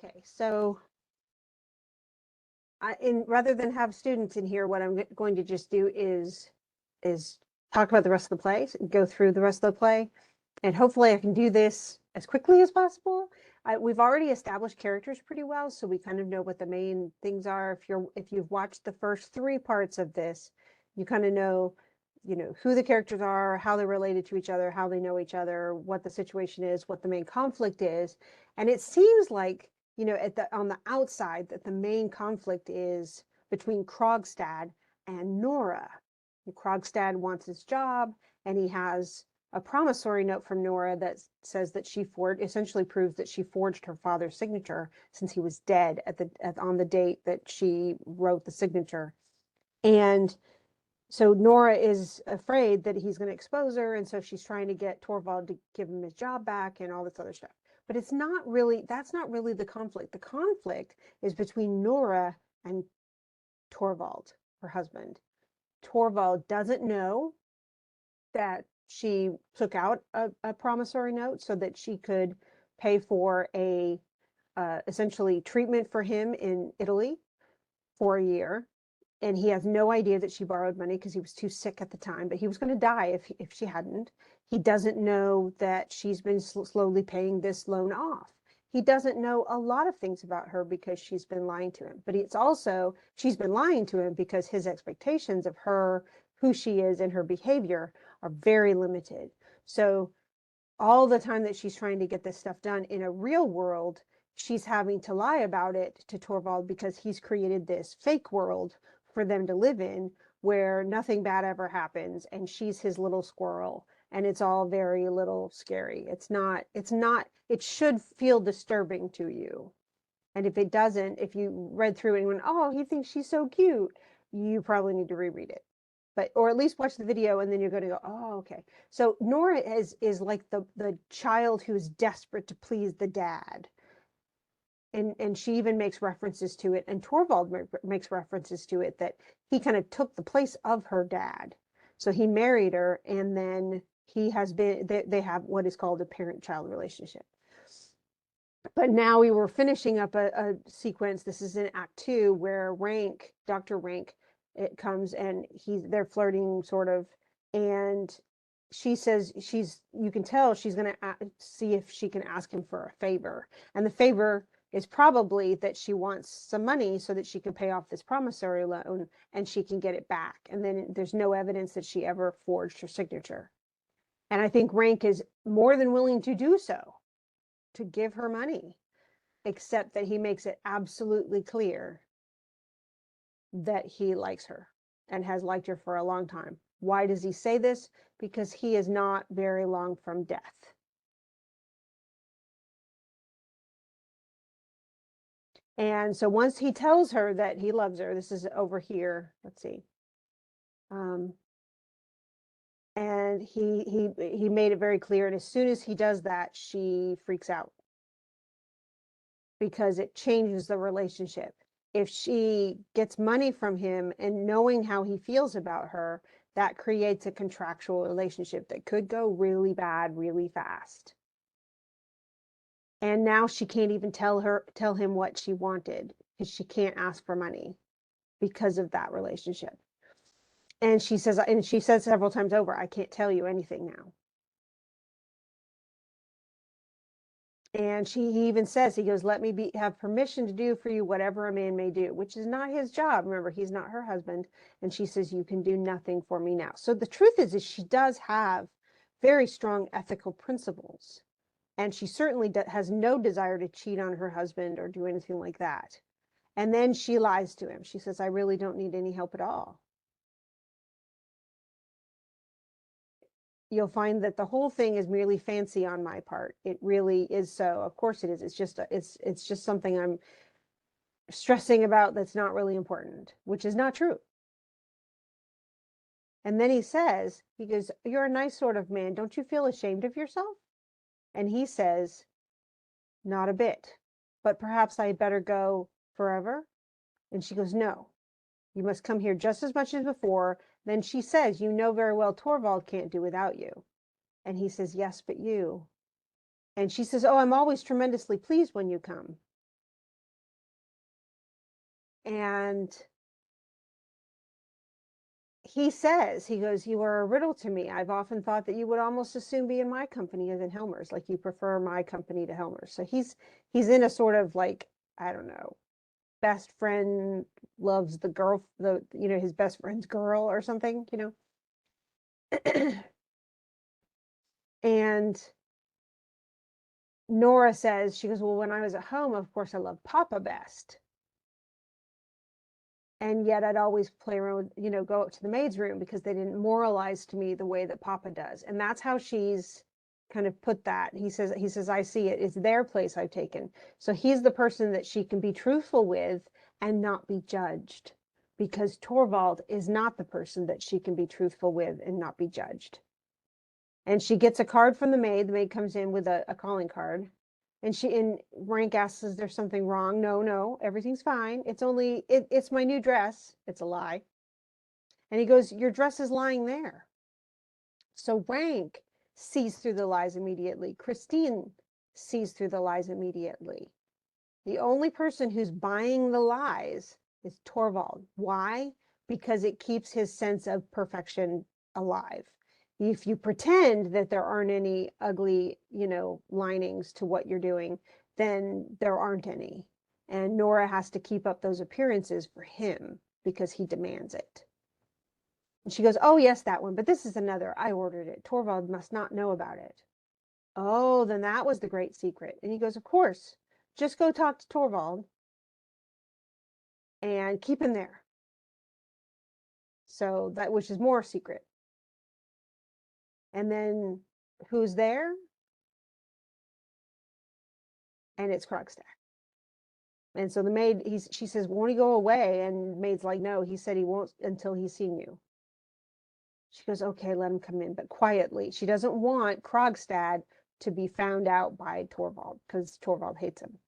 Okay, so rather than have students in here, what I'm going to just do is talk about the rest of the play, go through the rest of the play, and hopefully I can do this as quickly as possible. We've already established characters pretty well, so we kind of know what the main things are. If you've watched the first three parts of this, you kind of know, who the characters are, how they're related to each other, how they know each other, what the situation is, what the main conflict is. And it seems like, on the outside, that the main conflict is between Krogstad and Nora. Krogstad wants his job, and he has a promissory note from Nora that says that essentially proves that she forged her father's signature since he was dead on the date that she wrote the signature. And so Nora is afraid that he's going to expose her, and so she's trying to get Torvald to give him his job back and all this other stuff. But that's not really the conflict. The conflict is between Nora and Torvald, her husband. Torvald doesn't know that she took out a promissory note so that she could pay for essentially treatment for him in Italy for a year. And he has no idea that she borrowed money because he was too sick at the time, but he was going to die if she hadn't. He doesn't know that she's been slowly paying this loan off. He doesn't know a lot of things about her because she's been lying to him. But it's also, she's been lying to him because his expectations of her, who she is, and her behavior are very limited. So all the time that she's trying to get this stuff done in a real world, she's having to lie about it to Torvald because he's created this fake world for them to live in where nothing bad ever happens, and she's his little squirrel, and it's all very little scary. It should feel disturbing to you. And if it doesn't, if you read through it and went, oh, he thinks she's so cute, you probably need to reread it. Or at least watch the video, and then you're going to go, oh, okay. So Nora is like the child who's desperate to please the dad. And she even makes references to it, and Torvald makes references to it, that he kind of took the place of her dad. So he married her, and then they have what is called a parent-child relationship. But now we were finishing up a sequence. This is in Act 2, where Dr. Rank, it comes, and they're flirting sort of, and she says you can tell she's going to see if she can ask him for a favor. And the favor is probably that she wants some money so that she can pay off this promissory loan and she can get it back. And then there's no evidence that she ever forged her signature. And I think Rank is more than willing to do so, to give her money, except that he makes it absolutely clear that he likes her and has liked her for a long time. Why does he say this? Because he is not very long from death. And so once he tells her that he loves her, this is over here, let's see. And he made it very clear, and as soon as he does that, she freaks out because it changes the relationship. If she gets money from him and knowing how he feels about her, that creates a contractual relationship that could go really bad really fast. And now she can't even tell him what she wanted, because she can't ask for money because of that relationship. And she says several times over, I can't tell you anything now. And he even says, he goes, let me have permission to do for you whatever a man may do, which is not his job. Remember, he's not her husband. And she says, you can do nothing for me now. So the truth is she does have very strong ethical principles. And she certainly has no desire to cheat on her husband or do anything like that. And then she lies to him. She says, I really don't need any help at all. You'll find that the whole thing is merely fancy on my part. It really is so. Of course it is. It's just something I'm stressing about that's not really important, which is not true. And then he goes, you're a nice sort of man. Don't you feel ashamed of yourself? And he says, not a bit, but perhaps I had better go forever. And she goes, no, you must come here just as much as before. Then she says, you know very well Torvald can't do without you. And he says, yes, but you. And she says, oh, I'm always tremendously pleased when you come. And he says, he goes, "You are a riddle to me. I've often thought that you would almost as soon be in my company as in Helmer's, like you prefer my company to Helmer's." So he's in a sort of like, I don't know, best friend loves the girl, his best friend's girl or something, And Nora says, she goes, "Well, when I was at home, of course I loved Papa best. And yet I'd always play around, go up to the maid's room because they didn't moralize to me the way that Papa does." And that's how she's kind of put that. He says, "I see it. It's their place I've taken." So he's the person that she can be truthful with and not be judged, because Torvald is not the person that she can be truthful with and not be judged. And she gets a card from the maid. The maid comes in with a calling card. And Rank asks, "Is there something wrong?" No, everything's fine. It's my new dress. It's a lie. And he goes, "Your dress is lying there." So Rank sees through the lies immediately. Christine sees through the lies immediately. The only person who's buying the lies is Torvald. Why? Because it keeps his sense of perfection alive. If you pretend that there aren't any ugly, linings to what you're doing, then there aren't any. And Nora has to keep up those appearances for him because he demands it. And she goes, "Oh, yes, that one, but this is another. I ordered it. Torvald must not know about it." "Oh, then that was the great secret." And he goes, "Of course. Just go talk to Torvald and keep him there." So that, which is more secret. And then who's there? And it's Krogstad. And so the maid, she says, "Won't he go away?" And maid's like, "No, he said he won't until he's seen you." She goes, "Okay, let him come in, but quietly." She doesn't want Krogstad to be found out by Torvald because Torvald hates him.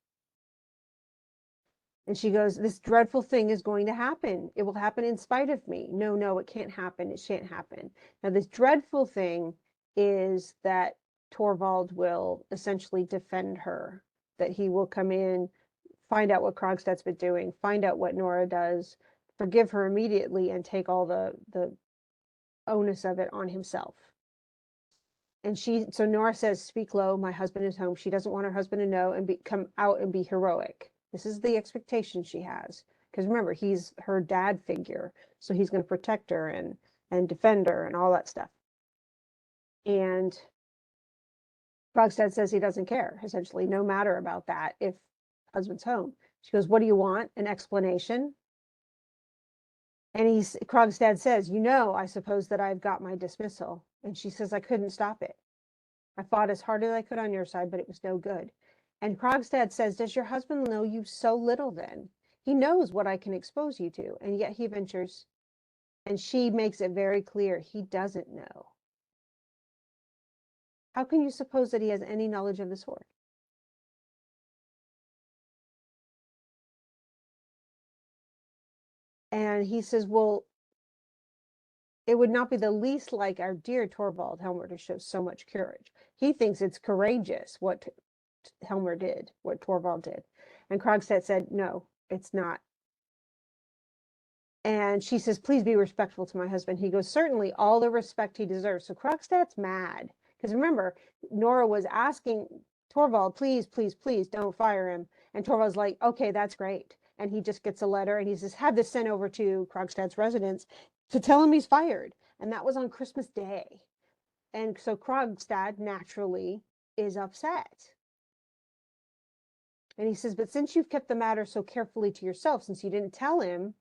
And she goes, "This dreadful thing is going to happen. It will happen in spite of me." No, it can't happen. It shan't happen. Now, this dreadful thing is that Torvald will essentially defend her, that he will come in, find out what Krogstad's been doing, find out what Nora does, forgive her immediately, and take all the onus of it on himself. And so Nora says, "Speak low, my husband is home." She doesn't want her husband to know and come out and be heroic. This is the expectation she has. Because remember, he's her dad figure. So he's going to protect her and defend her and all that stuff. And Krogstad says he doesn't care, essentially, no matter about that if husband's home. She goes, "What do you want? An explanation?" And Krogstad says, "I suppose that I've got my dismissal." And she says, "I couldn't stop it. I fought as hard as I could on your side, but it was no good." And Krogstad says, "Does your husband know you so little then? He knows what I can expose you to, and yet he ventures." And she makes it very clear he doesn't know. How can you suppose that he has any knowledge of the sword? And he says, "Well, it would not be the least like our dear Torvald Helmer to show so much courage." He thinks it's courageous what Helmer did, what Torvald did. And Krogstad said, "No, it's not." And she says, "Please be respectful to my husband." He goes, "Certainly, all the respect he deserves." So Krogstad's mad. Because remember, Nora was asking Torvald, "Please, please, please don't fire him." And Torvald's like, "Okay, that's great." And he just gets a letter and he says, "Have this sent over to Krogstad's residence to tell him he's fired." And that was on Christmas Day. And so Krogstad naturally is upset. And he says, "But since you've kept the matter so carefully to yourself, since you didn't tell him,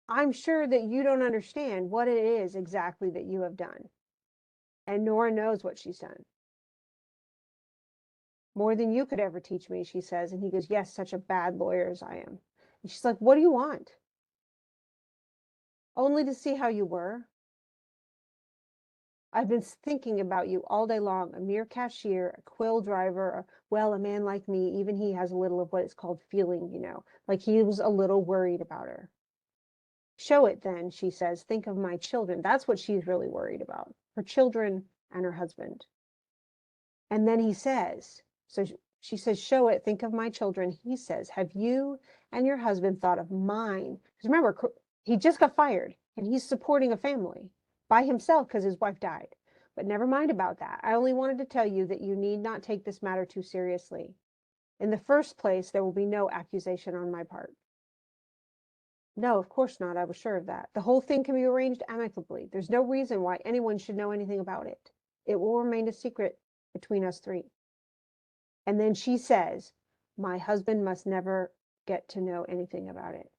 I'm sure that you don't understand what it is exactly that you have done." And Nora knows what she's done. "More than you could ever teach me," she says. And he goes, "Yes, such a bad lawyer as I am." And she's like, "What do you want?" "Only to see how you were. I've been thinking about you all day long. A mere cashier, a quill driver, well, a man like me, even he has a little of what is called feeling. Like he was a little worried about her." "Show it then," she says. "Think of my children." That's what she's really worried about, her children and her husband. And then he says, so She says, show it. Think of my children. He says, have you and your husband thought of mine? Because remember, he just got fired and he's supporting a family by himself because his wife died. But never mind about that. I only wanted to tell you that you need not take this matter too seriously. In the first place, there will be no accusation on my part. No, of course not. I was sure of that. The whole thing can be arranged amicably. There's no reason why anyone should know anything about it. It will remain a secret between us three. And then she says, my husband must never get to know anything about it.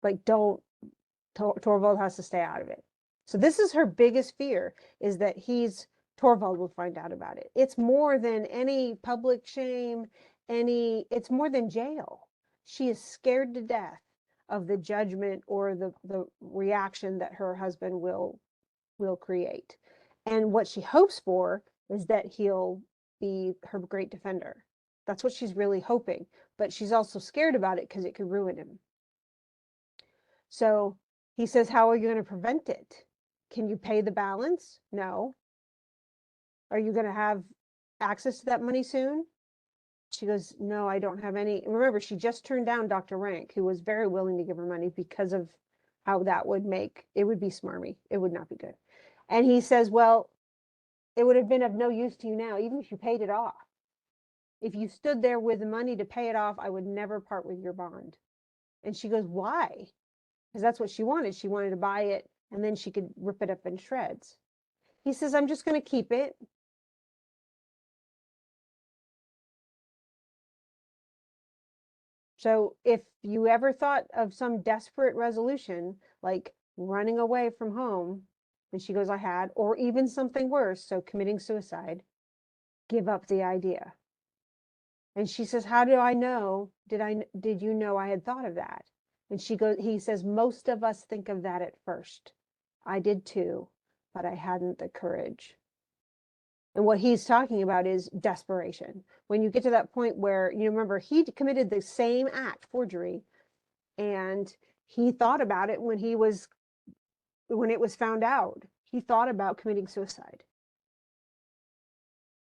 Like, don't, Torvald has to stay out of it. So this is her biggest fear, is that Torvald will find out about it. It's more than any public shame, it's more than jail. She is scared to death of the judgment or the reaction that her husband will create. And what she hopes for is that he'll be her great defender. That's what she's really hoping. But she's also scared about it because it could ruin him. So he says, how are you going to prevent it? Can you pay the balance? No. Are you going to have access to that money soon? She goes, no, I don't have any. Remember, she just turned down Dr. Rank, who was very willing to give her money because of how that would it would be smarmy. It would not be good. And he says, well, it would have been of no use to you now, even if you paid it off. If you stood there with the money to pay it off, I would never part with your bond. And she goes, why? Because that's what she wanted. She wanted to buy it and then she could rip it up in shreds. He says, I'm just going to keep it. So if you ever thought of some desperate resolution, like running away from home, and she goes, I had, or even something worse, so committing suicide, give up the idea. And she says, how do I know? Did you know I had thought of that? And he says, most of us think of that at first. I did too, but I hadn't the courage. And what he's talking about is desperation. When you get to that point where, remember, he committed the same act, forgery, and he thought about it when it was found out. He thought about committing suicide.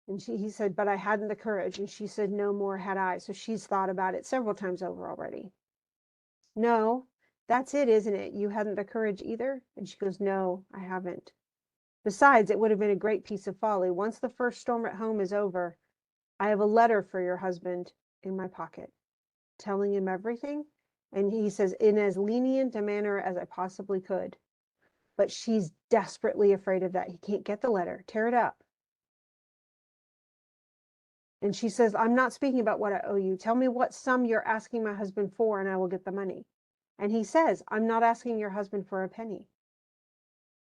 And he said, but I hadn't the courage. And she said, no more had I. So she's thought about it several times over already. No, that's it, isn't it? You hadn't the courage either? And she goes, no, I haven't. Besides, it would have been a great piece of folly. Once the first storm at home is over, I have a letter for your husband in my pocket, telling him everything. And he says, in as lenient a manner as I possibly could. But she's desperately afraid of that. He can't get the letter. Tear it up. And she says, I'm not speaking about what I owe you. Tell me what sum you're asking my husband for, and I will get the money. And he says, I'm not asking your husband for a penny.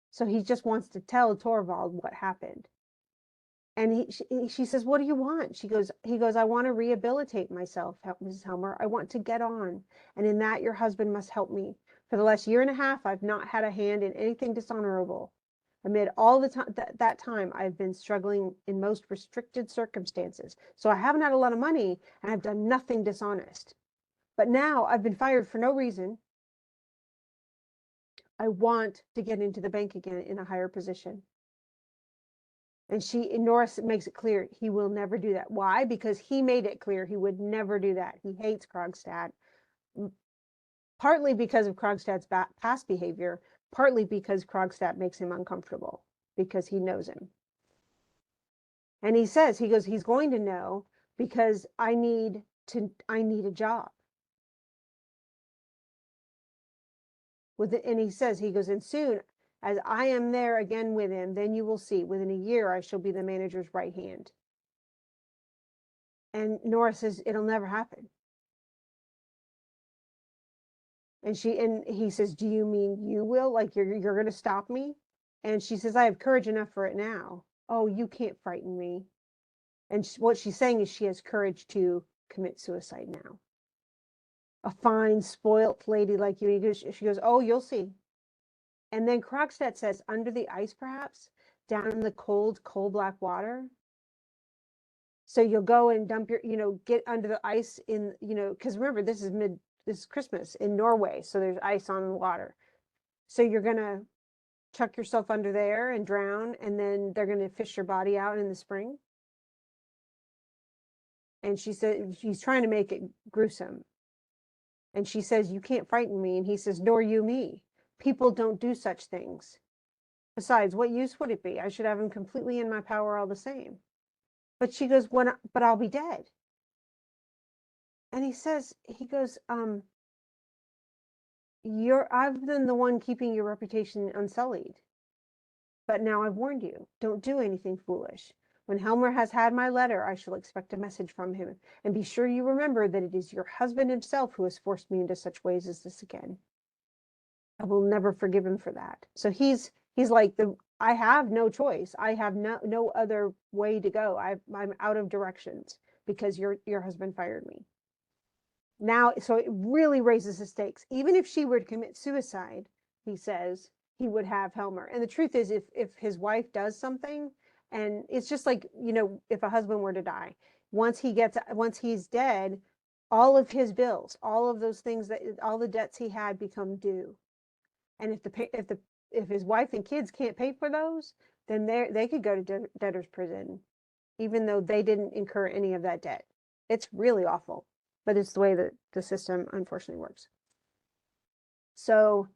So he just wants to tell Torvald what happened. And she says, what do you want? He goes, I want to rehabilitate myself, Mrs. Helmer. I want to get on. And in that, your husband must help me. For the last year and a half, I've not had a hand in anything dishonorable. Amid all the time that time, I've been struggling in most restricted circumstances. So I haven't had a lot of money and I've done nothing dishonest. But now I've been fired for no reason. I want to get into the bank again in a higher position. And Norris makes it clear he will never do that. Why? Because he made it clear he would never do that. He hates Krogstad, partly because of Krogstad's past behavior, partly because Krogstad makes him uncomfortable because he knows him. And he says, he's going to know because I need a job. And he says, and soon as I am there again with him, then you will see, within a year, I shall be the manager's right hand. And Nora says, it'll never happen. And he says, do you mean you will? Like you're going to stop me? And she says, I have courage enough for it now. Oh, you can't frighten me. And what she's saying is she has courage to commit suicide now. A fine, spoilt lady like you. She goes, oh, you'll see. And then Krogstad says, under the ice, perhaps, down in the cold, coal black water. So you'll go and dump get under the ice in, because remember, this is Christmas in Norway. So there's ice on the water. So you're going to chuck yourself under there and drown, and then they're going to fish your body out in the spring. And she said, she's trying to make it gruesome. And she says, you can't frighten me. And he says, nor you me. People don't do such things. Besides, what use would it be? I should have him completely in my power all the same. But she goes, but I'll be dead. And he goes, I've been the one keeping your reputation unsullied. But now I've warned you, don't do anything foolish. When Helmer has had my letter, I shall expect a message from him. And be sure you remember that it is your husband himself who has forced me into such ways as this again. I will never forgive him for that. So he's like, I have no choice. I have no other way to go. I'm out of directions because your husband fired me. Now, so it really raises the stakes. Even if she were to commit suicide, he says, he would have Helmer. And the truth is, if his wife does something, and it's just like, if a husband were to die, once he's dead, all of his bills, all of those things, all the debts he had become due. And if his wife and kids can't pay for those, then they could go to debtor's prison, even though they didn't incur any of that debt. It's really awful, but it's the way that the system unfortunately works. So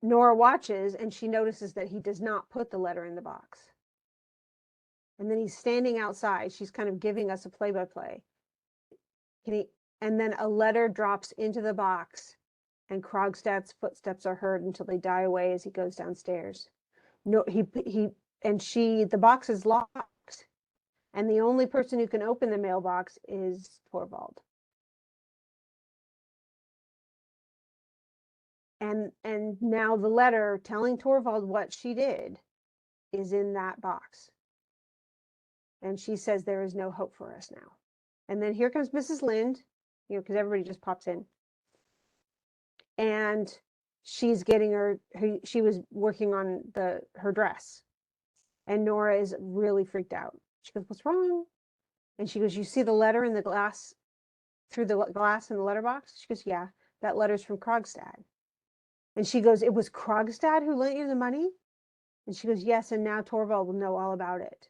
Nora watches, and she notices that he does not put the letter in the box. And then he's standing outside. She's kind of giving us a play-by-play. And then a letter drops into the box, and Krogstad's footsteps are heard until they die away as he goes downstairs. No, the box is locked, and the only person who can open the mailbox is Torvald. And now the letter telling Torvald what she did is in that box. And she says, there is no hope for us now. And then here comes Mrs. Lynde, because everybody just pops in. And she's getting she was working on her dress. And Nora is really freaked out. She goes, what's wrong? And she goes, you see the letter in the glass, through the glass in the letterbox? She goes, yeah, that letter's from Krogstad. And she goes, it was Krogstad who lent you the money? And she goes, yes, and now Torvald will know all about it.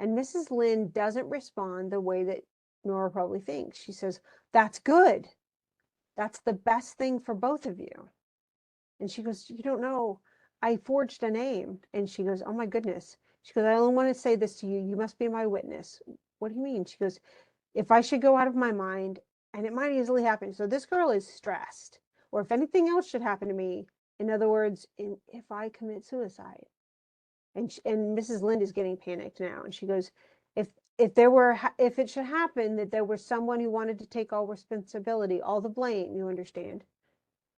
And Mrs. Lynde doesn't respond the way that Nora probably thinks. She says, that's good. That's the best thing for both of you. And she goes, you don't know, I forged a name. And she goes, oh my goodness. She goes, I only want to say this to you. You must be my witness. What do you mean? She goes, if I should go out of my mind, and it might easily happen. So this girl is stressed. Or if anything else should happen to me, in other words, if I commit suicide. And Mrs. Lynde is getting panicked now. And she goes, if it should happen that there was someone who wanted to take all responsibility, all the blame, you understand,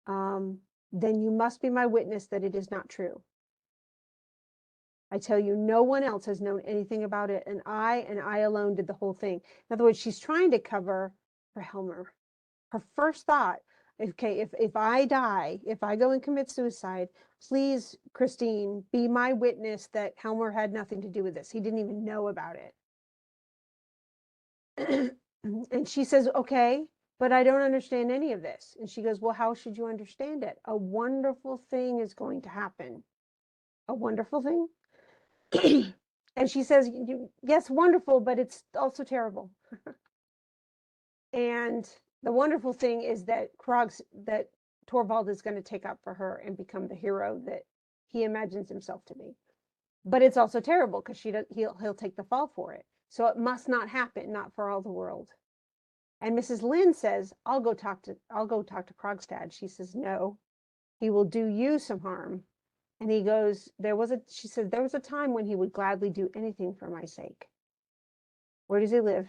then you must be my witness that it is not true. I tell you, no one else has known anything about it, and I alone did the whole thing. In other words, she's trying to cover for Helmer. Her first thought, okay, if I die, if I go and commit suicide, please, Christine, be my witness that Helmer had nothing to do with this. He didn't even know about it. And she says, okay, but I don't understand any of this. And she goes, well, how should you understand it? A wonderful thing is going to happen. A wonderful thing? And she says, yes, wonderful, but it's also terrible. And the wonderful thing is that Torvald is going to take up for her and become the hero that he imagines himself to be. But it's also terrible because he'll take the fall for it. So it must not happen, not for all the world. And Mrs. Lynde says, I'll go talk to Krogstad. She says, no, he will do you some harm. And he goes, she said, there was a time when he would gladly do anything for my sake. Where does he live?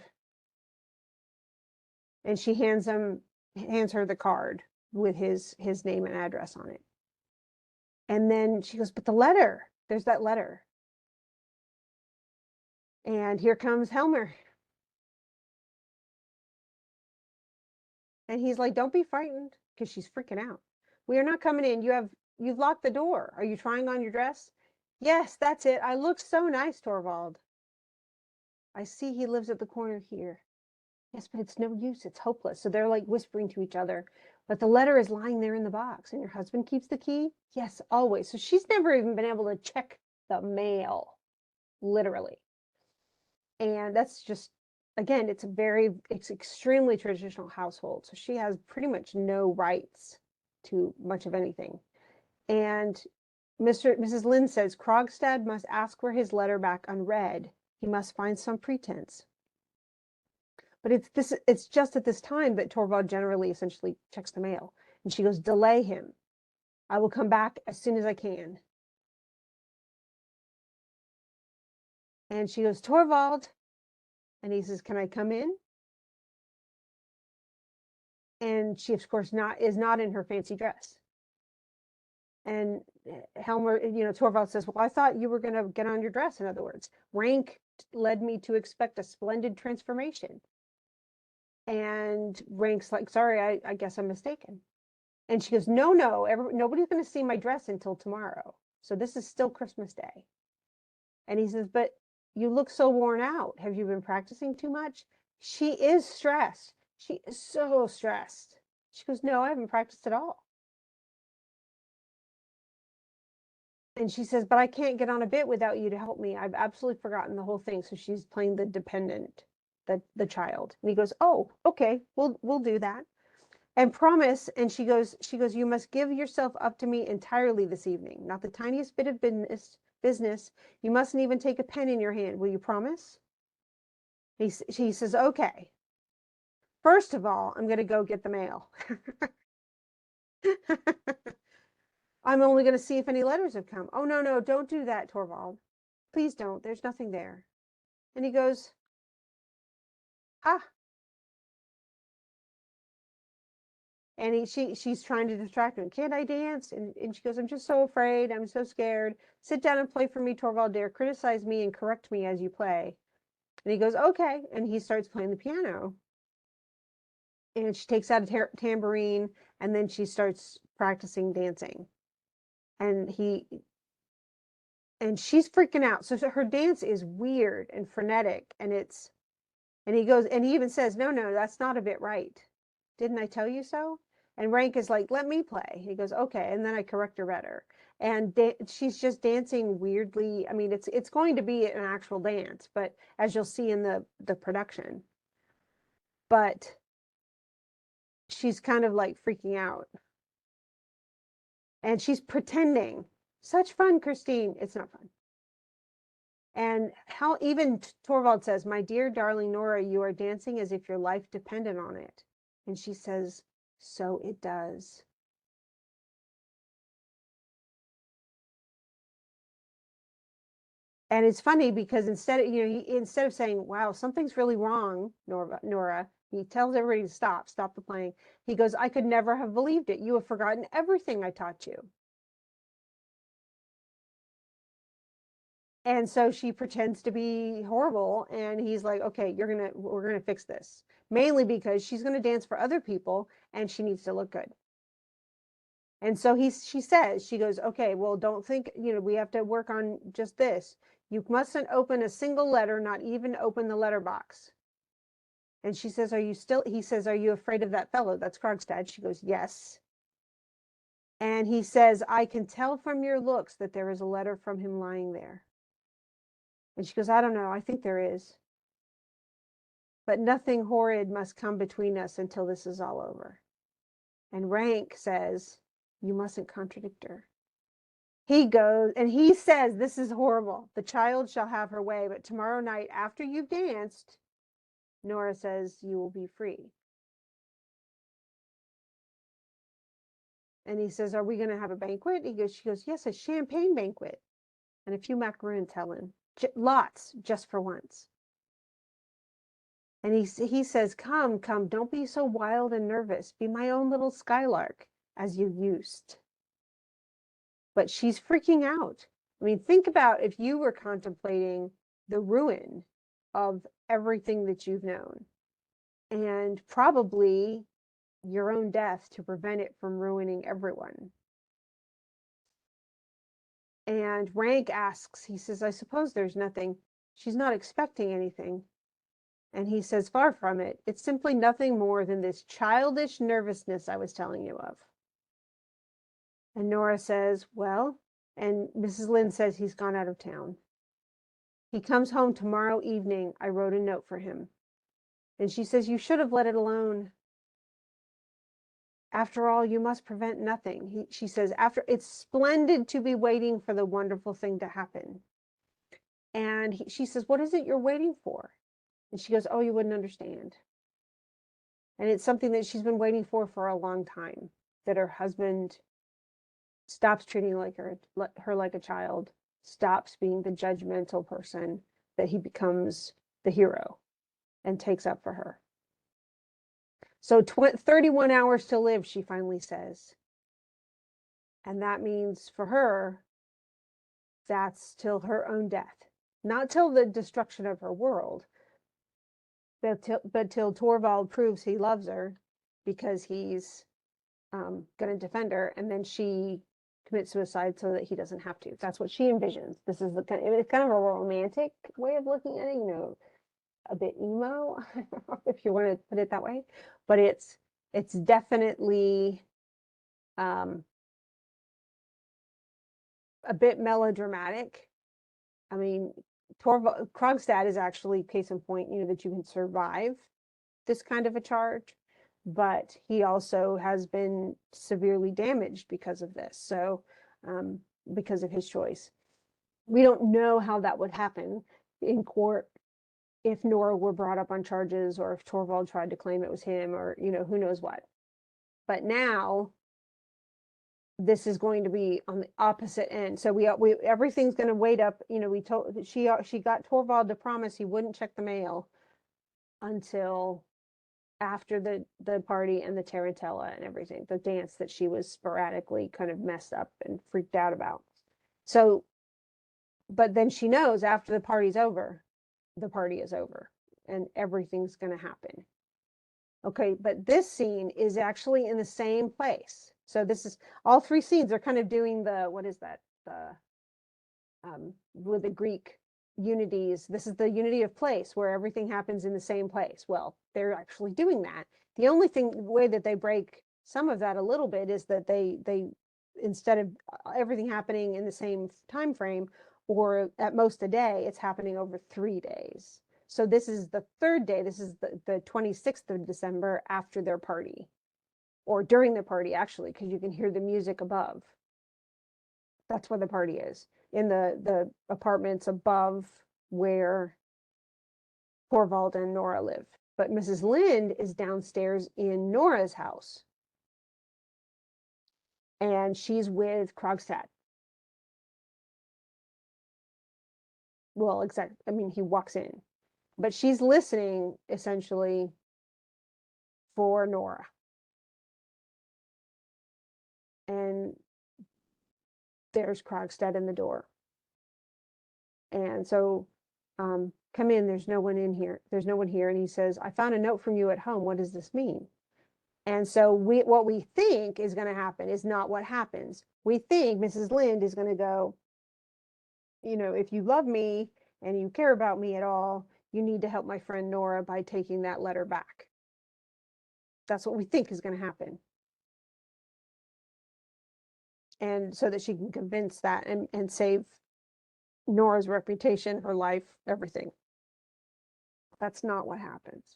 And she hands her the card with his name and address on it. And then she goes, but the letter, there's that letter. And here comes Helmer. And he's like, don't be frightened, because she's freaking out. We are not coming in. You've locked the door. Are you trying on your dress? Yes, that's it. I look so nice, Torvald. I see he lives at the corner here. Yes, but it's no use. It's hopeless. So they're like whispering to each other. But the letter is lying there in the box, and your husband keeps the key? Yes, always. So she's never even been able to check the mail, literally. And that's just, again, it's extremely traditional household. So she has pretty much no rights to much of anything. And Mrs. Lynde says Krogstad must ask for his letter back unread. He must find some pretense. But it's just at this time that Torvald generally essentially checks the mail. And she goes, delay him. I will come back as soon as I can. And she goes, Torvald. And he says, can I come in? And she, of course, is not in her fancy dress. And Helmer, Torvald says, well, I thought you were going to get on your dress. In other words, rank led me to expect a splendid transformation. And Rank's like, sorry, I guess I'm mistaken. And she goes, no, nobody's going to see my dress until tomorrow. So this is still Christmas Day. And he says, but you look so worn out. Have you been practicing too much? She is stressed. She is so stressed. She goes, no, I haven't practiced at all. And she says, but I can't get on a bit without you to help me. I've absolutely forgotten the whole thing. So she's playing the dependent, the child. And he goes, oh, okay, we'll do that. And promise. And she goes, you must give yourself up to me entirely this evening. Not the tiniest bit of business. You mustn't even take a pen in your hand. Will you promise? She says, okay. First of all, I'm going to go get the mail. I'm only going to see if any letters have come. Oh, no, don't do that, Torvald. Please don't. There's nothing there. And he goes, ah. And she's trying to distract him. Can't I dance? And she goes, I'm just so afraid. I'm so scared. Sit down and play for me, Torvald dear. Criticize me and correct me as you play. And he goes, okay. And he starts playing the piano. And she takes out a tambourine, and then she starts practicing dancing. And she's freaking out. So her dance is weird and frenetic, and he goes, and he even says, no, that's not a bit right. Didn't I tell you so? And Rank is like, let me play. He goes, okay. And then I correct her better. And she's just dancing weirdly. I mean, it's going to be an actual dance, but as you'll see in the production. But she's kind of like freaking out. And she's pretending. Such fun, Christine. It's not fun. And how even Torvald says, my dear darling Nora, you are dancing as if your life depended on it. And she says, so it does. And it's funny because instead of saying, wow, something's really wrong, Nora, he tells everybody to stop the playing. He goes, I could never have believed it. You have forgotten everything I taught you. And so she pretends to be horrible, and he's like, okay, we're gonna fix this. Mainly because she's gonna dance for other people and she needs to look good. And so she goes, okay, well, don't think, we have to work on just this. You mustn't open a single letter, not even open the letterbox. And she says, he says, are you afraid of that fellow? That's Krogstad. She goes, yes. And he says, I can tell from your looks that there is a letter from him lying there. And she goes, I don't know. I think there is. But nothing horrid must come between us until this is all over. And Rank says, you mustn't contradict her. He goes and he says, this is horrible. The child shall have her way, but tomorrow night after you've danced, Nora says, you will be free. And he says, are we going to have a banquet? She goes, yes, a champagne banquet. And a few macaroons, Helen. Lots, just for once. And he says, come, don't be so wild and nervous. Be my own little skylark, as you used. But she's freaking out. I mean, think about if you were contemplating the ruin of everything that you've known, and probably your own death to prevent it from ruining everyone. And Rank asks, he says, I suppose there's nothing. She's not expecting anything. And he says, far from it. It's simply nothing more than this childish nervousness I was telling you of. And Nora says, well, and Mrs. Lynde says he's gone out of town. He comes home tomorrow evening. I wrote a note for him. And she says, you should have let it alone. After all, you must prevent nothing. She says, it's splendid to be waiting for the wonderful thing to happen. And she says, what is it you're waiting for? And she goes, oh, you wouldn't understand. And it's something that she's been waiting for a long time, that her husband stops treating her like a child, stops being the judgmental person, that he becomes the hero and takes up for her. So 31 hours to live, she finally says. And that means for her, that's till her own death. Not till the destruction of her world, but till Torvald proves he loves her, because he's going to defend her, and then she commits suicide so that he doesn't have to. That's what she envisions. This is it's kind of a romantic way of looking at it, a bit emo, if you want to put it that way. But it's definitely a bit melodramatic. I mean, Krogstad is actually case in point, that you can survive this kind of a charge, but he also has been severely damaged because of this. So, because of his choice. We don't know how that would happen in court if Nora were brought up on charges, or if Torvald tried to claim it was him, or, who knows what. But now this is going to be on the opposite end. So we everything's going to wait up. She got Torvald to promise he wouldn't check the mail until after the party and the tarantella and everything, the dance that she was sporadically kind of messed up and freaked out about. So, but then she knows after the party is over and everything's going to happen. Okay, but this scene is actually in the same place. So this is, all three scenes are kind of doing what is that? With the Greek unities, this is the unity of place, where everything happens in the same place. Well, they're actually doing that. The only way that they break some of that a little bit is that they instead of everything happening in the same time frame, or at most a day, it's happening over 3 days. So this is the third day. This is the 26th of December, after their party, or during the party, actually, because you can hear the music above. That's where the party is, in the apartments above where Torvald and Nora live. But Mrs. Lynde is downstairs in Nora's house, and she's with Krogstad. Well, I mean, he walks in, but she's listening essentially for Nora. And there's Krogstad in the door. And so, come in, there's no one in here. There's no one here. And he says, I found a note from you at home. What does this mean? And so what we think is going to happen is not what happens. We think Mrs. Lynde is going to go, if you love me and you care about me at all, you need to help my friend Nora by taking that letter back. That's what we think is going to happen. And so that she can convince that and save Nora's reputation, her life, everything. That's not what happens.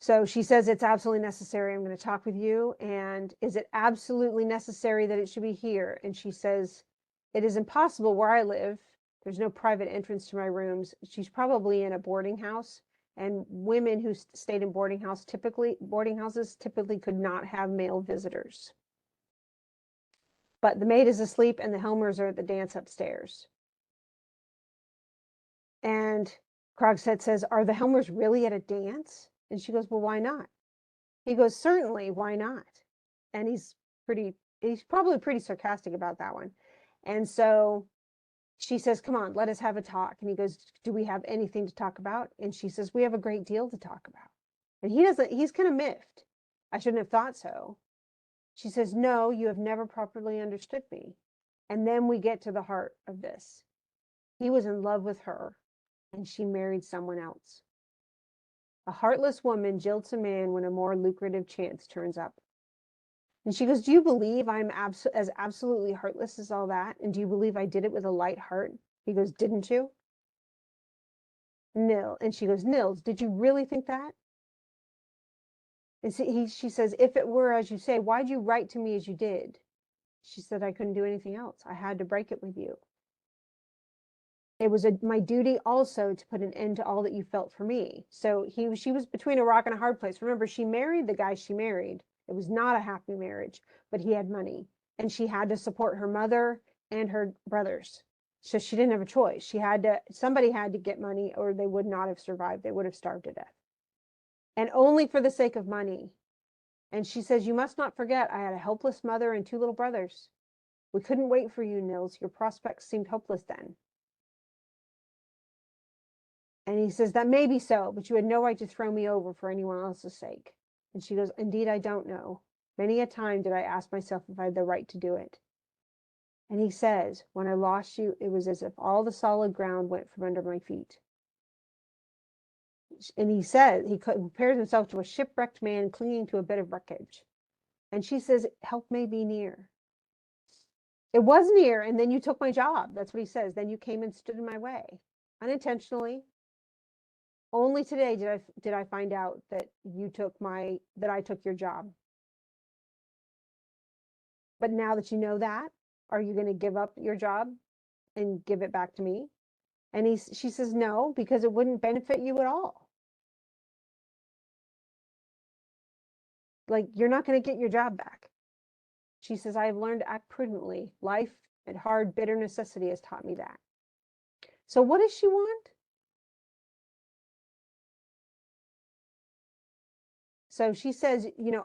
So she says, it's absolutely necessary. I'm going to talk with you. And is it absolutely necessary that it should be here? And she says, it is impossible where I live. There's no private entrance to my rooms. She's probably in a boarding house. And women who stayed in boarding houses typically could not have male visitors. But the maid is asleep and the Helmers are at the dance upstairs. And Krogstad says, are the Helmers really at a dance? And she goes, well, why not? He goes, certainly, why not? And he's probably pretty sarcastic about that one. And so she says, come on, let us have a talk. And he goes, do we have anything to talk about? And she says, we have a great deal to talk about. And he's kind of miffed. I shouldn't have thought so. She says, no, you have never properly understood me. And then we get to the heart of this. He was in love with her, and she married someone else. A heartless woman jilts a man when a more lucrative chance turns up. And she goes, do you believe I'm as absolutely heartless as all that? And do you believe I did it with a light heart? He goes, didn't you? Nil. And she goes, Nils, did you really think that? And she says, if it were as you say, why'd you write to me as you did? She said, I couldn't do anything else. I had to break it with you. It was my duty also to put an end to all that you felt for me. So she was between a rock and a hard place. Remember, she married the guy she married. It was not a happy marriage, but he had money and she had to support her mother and her brothers. So she didn't have a choice. Somebody had to get money or they would not have survived. They would have starved to death. And only for the sake of money. And she says, you must not forget, I had a helpless mother and 2 little brothers. We couldn't wait for you, Nils. Your prospects seemed hopeless then. And he says, that may be so, but you had no right to throw me over for anyone else's sake. And she goes, indeed, I don't know. Many a time did I ask myself if I had the right to do it. And he says, when I lost you, it was as if all the solid ground went from under my feet. And he says, he compares himself to a shipwrecked man clinging to a bit of wreckage. And she says, help may be near. It was near, and then you took my job. That's what he says. Then you came and stood in my way, unintentionally. Only today did I find out that I took your job. But now that you know that, are you going to give up your job and give it back to me? And she says, no, because it wouldn't benefit you at all. Like, you're not going to get your job back. She says, I have learned to act prudently. Life and hard, bitter necessity has taught me that. So what does she want? So she says, you know,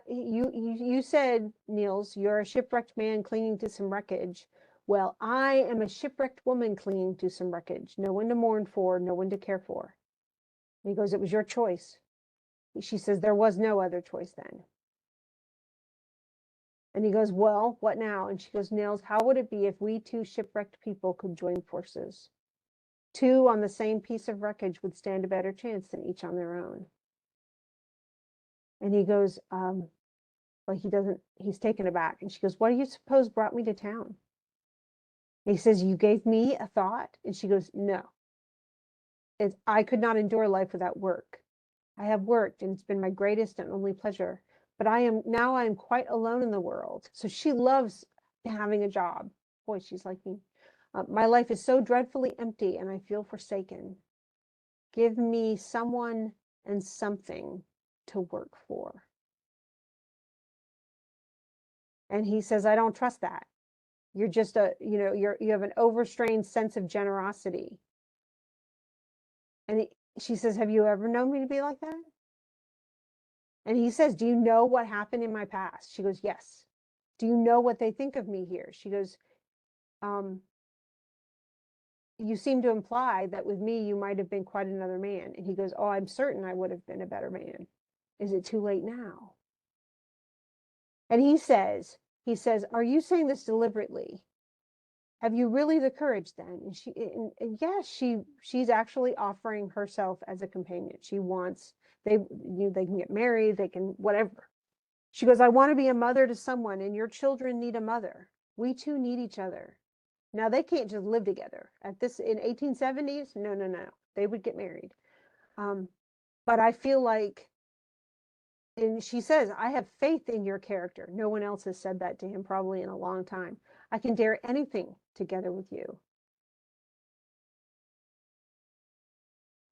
you said, Nils, you're a shipwrecked man clinging to some wreckage. Well, I am a shipwrecked woman clinging to some wreckage. No one to mourn for, no one to care for. And he goes, it was your choice. She says, there was no other choice then. And he goes, well, what now? And she goes, Nils, how would it be if we 2 shipwrecked people could join forces? 2 on the same piece of wreckage would stand a better chance than each on their own. And he goes, well, he's taken aback. And she goes, what do you suppose brought me to town? And he says, you gave me a thought? And she goes, no. I could not endure life without work. I have worked, and it's been my greatest and only pleasure. But I am quite alone in the world. So she loves having a job. Boy, she's like me. My life is so dreadfully empty, and I feel forsaken. Give me someone and something to work for. And he says, I don't trust that. You're just you have an overstrained sense of generosity. And she says, have you ever known me to be like that? And he says, do you know what happened in my past? She goes, yes. Do you know what they think of me here? She goes, you seem to imply that with me, you might have been quite another man. And he goes, oh, I'm certain I would have been a better man. Is it too late now? And he says, are you saying this deliberately? Have you really the courage then? And yes, she's actually offering herself as a companion. She wants, they can get married, they can, whatever. She goes, I want to be a mother to someone, and your children need a mother. We 2 need each other. Now they can't just live together in 1870s. No. They would get married. But I feel like, and she says, I have faith in your character. No one else has said that to him probably in a long time. I can dare anything together with you.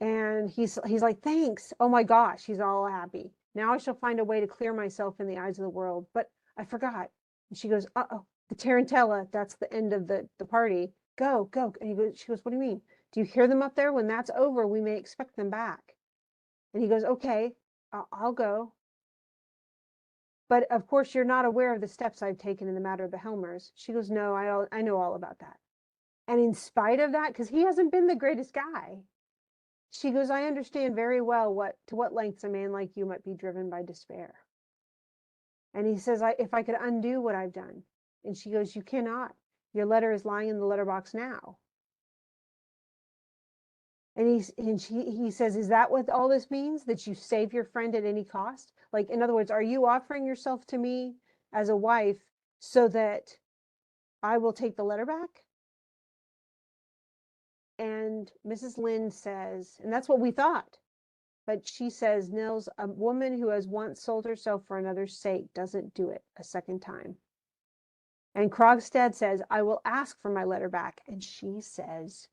And he's like, thanks. Oh my gosh, he's all happy. Now I shall find a way to clear myself in the eyes of the world. But I forgot. And she goes, uh-oh, the Tarantella, that's the end of the party. Go. And she goes, what do you mean? Do you hear them up there? When that's over, we may expect them back. And he goes, okay, I'll go. But of course, you're not aware of the steps I've taken in the matter of the Helmers. She goes, no, I know all about that. And in spite of that, because he hasn't been the greatest guy, she goes, I understand very well to what lengths a man like you might be driven by despair. And he says, if I could undo what I've done. And she goes, you cannot. Your letter is lying in the letterbox now. And he says, is that what all this means? That you save your friend at any cost? Like, in other words, are you offering yourself to me as a wife so that I will take the letter back? And Mrs. Lynde says, and that's what we thought, but she says, Nils, a woman who has once sold herself for another's sake doesn't do it a second time. And Krogstad says, I will ask for my letter back. And she says,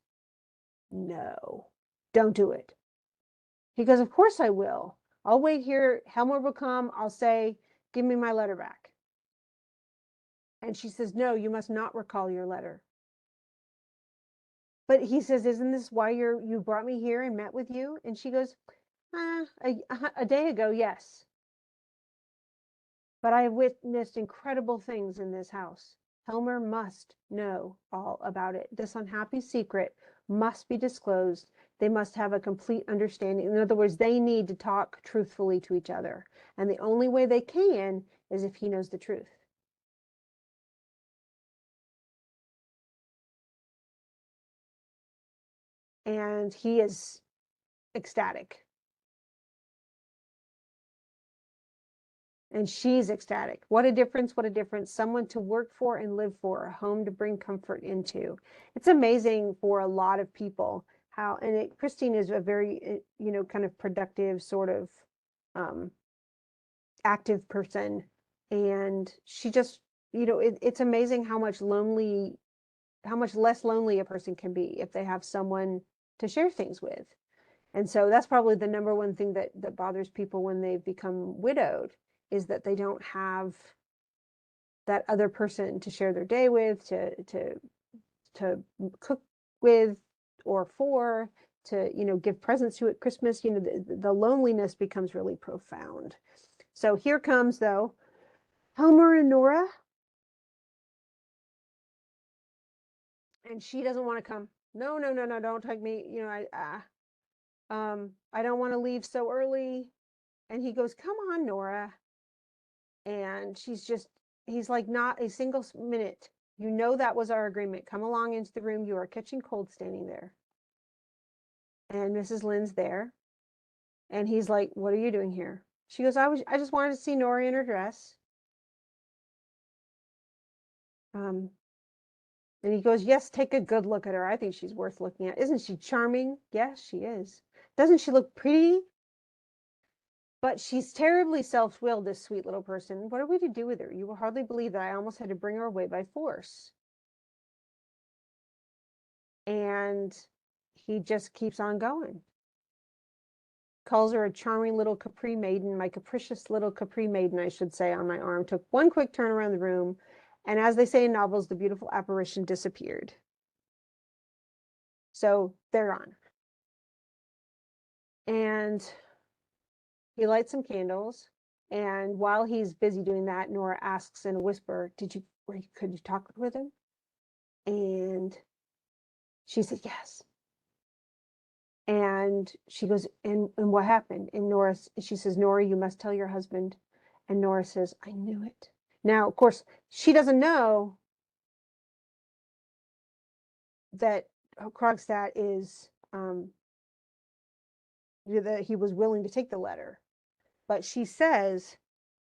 no, don't do it. He goes, of course I will. I'll wait here. Helmer will come. I'll say, give me my letter back. And she says, no, you must not recall your letter. But he says, isn't this why you brought me here and met with you? And she goes, a day ago, yes. But I have witnessed incredible things in this house. Helmer must know all about it. This unhappy secret must be disclosed. They must have a complete understanding. In other words, they need to talk truthfully to each other. And the only way they can is if he knows the truth. And he is ecstatic. And she's ecstatic. What a difference, what a difference. Someone to work for and live for, a home to bring comfort into. It's amazing for a lot of people how, and Christine is a very, kind of productive, sort of active person. And she just, it's amazing how much less lonely a person can be if they have someone to share things with. And so that's probably the number one thing that bothers people when they've become widowed, is that they don't have that other person to share their day with, to cook with or for, to give presents to at Christmas. The loneliness becomes really profound. So here comes, though, Helmer and Nora, and she doesn't want to come. No, no, no, no, don't take me. I don't want to leave so early. And he goes, come on, Nora. And he's like, not a single minute. That was our agreement. Come along into the room. You are catching cold standing there. And Mrs. Lynde's there. And he's like, what are you doing here? She goes, I just wanted to see Nora in her dress. And he goes, yes, take a good look at her. I think she's worth looking at. Isn't she charming? Yes, she is. Doesn't she look pretty? But she's terribly self-willed, this sweet little person. What are we to do with her? You will hardly believe that I almost had to bring her away by force. And he just keeps on going. Calls her a charming little Capri maiden, my capricious little Capri maiden, I should say, on my arm. Took one quick turn around the room, and as they say in novels, the beautiful apparition disappeared. So they're on. And he lights some candles, and while he's busy doing that, Nora asks in a whisper, could you talk with him? And she said, yes. And she goes, and what happened? And she says, Nora, you must tell your husband. And Nora says, I knew it. Now, of course, she doesn't know that Krogstad is, that he was willing to take the letter. But she says,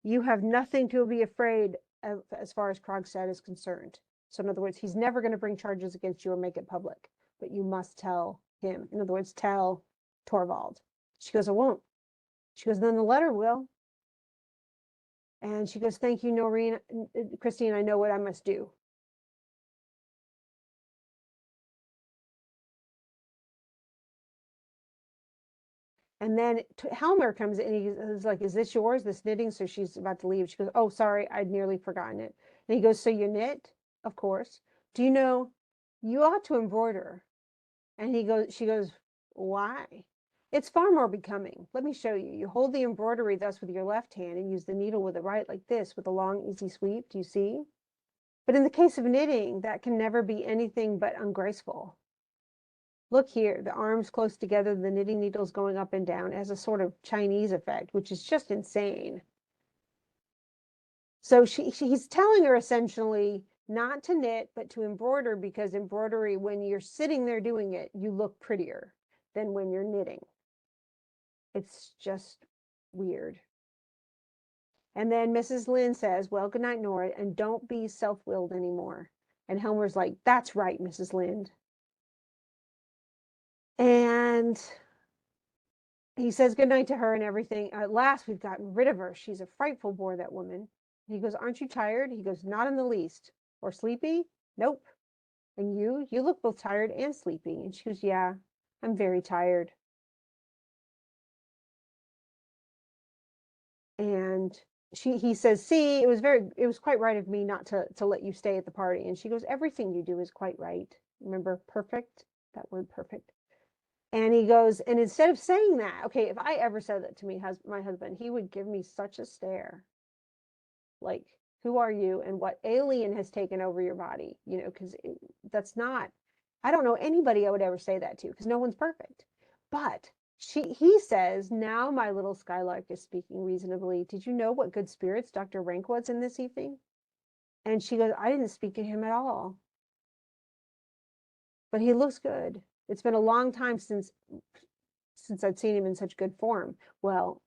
you have nothing to be afraid of as far as Krogstad is concerned. So in other words, he's never going to bring charges against you or make it public, but you must tell him. In other words, tell Torvald. She goes, I won't. She goes, then the letter will. And she goes, thank you, Noreen. Christine, I know what I must do. And then Helmer comes in and he's like, is this yours, this knitting? So she's about to leave. She goes, oh, sorry, I'd nearly forgotten it. And he goes, so you knit? Of course. Do you know, you ought to embroider. And she goes, why? It's far more becoming. Let me show you. You hold the embroidery thus with your left hand and use the needle with the right like this with a long, easy sweep. Do you see? But in the case of knitting, that can never be anything but ungraceful. Look here, the arms close together, the knitting needles going up and down as a sort of Chinese effect, which is just insane. So he's telling her essentially not to knit, but to embroider, because embroidery, when you're sitting there doing it, you look prettier. than when you're knitting. It's just weird. And then Mrs. Lynde says, well, good night, Nora, and don't be self-willed anymore. And Helmer's like, that's right, Mrs. Lynde. And he says goodnight to her and everything. At last, we've gotten rid of her. She's a frightful bore, that woman. He goes, aren't you tired? He goes, not in the least. Or sleepy? Nope. And you look both tired and sleepy. And she goes, yeah, I'm very tired. And he says, see, it was quite right of me not to let you stay at the party. And she goes, everything you do is quite right. Remember, perfect, that word perfect. And he goes, and instead of saying that, okay, if I ever said that to my husband, he would give me such a stare. Like, who are you and what alien has taken over your body? You know, because that's not, I don't know anybody I would ever say that to, because no one's perfect. But he says, now my little Skylark is speaking reasonably. Did you know what good spirits Dr. Rank was in this evening? And she goes, I didn't speak to him at all. But he looks good. It's been a long time since I'd seen him in such good form. Well,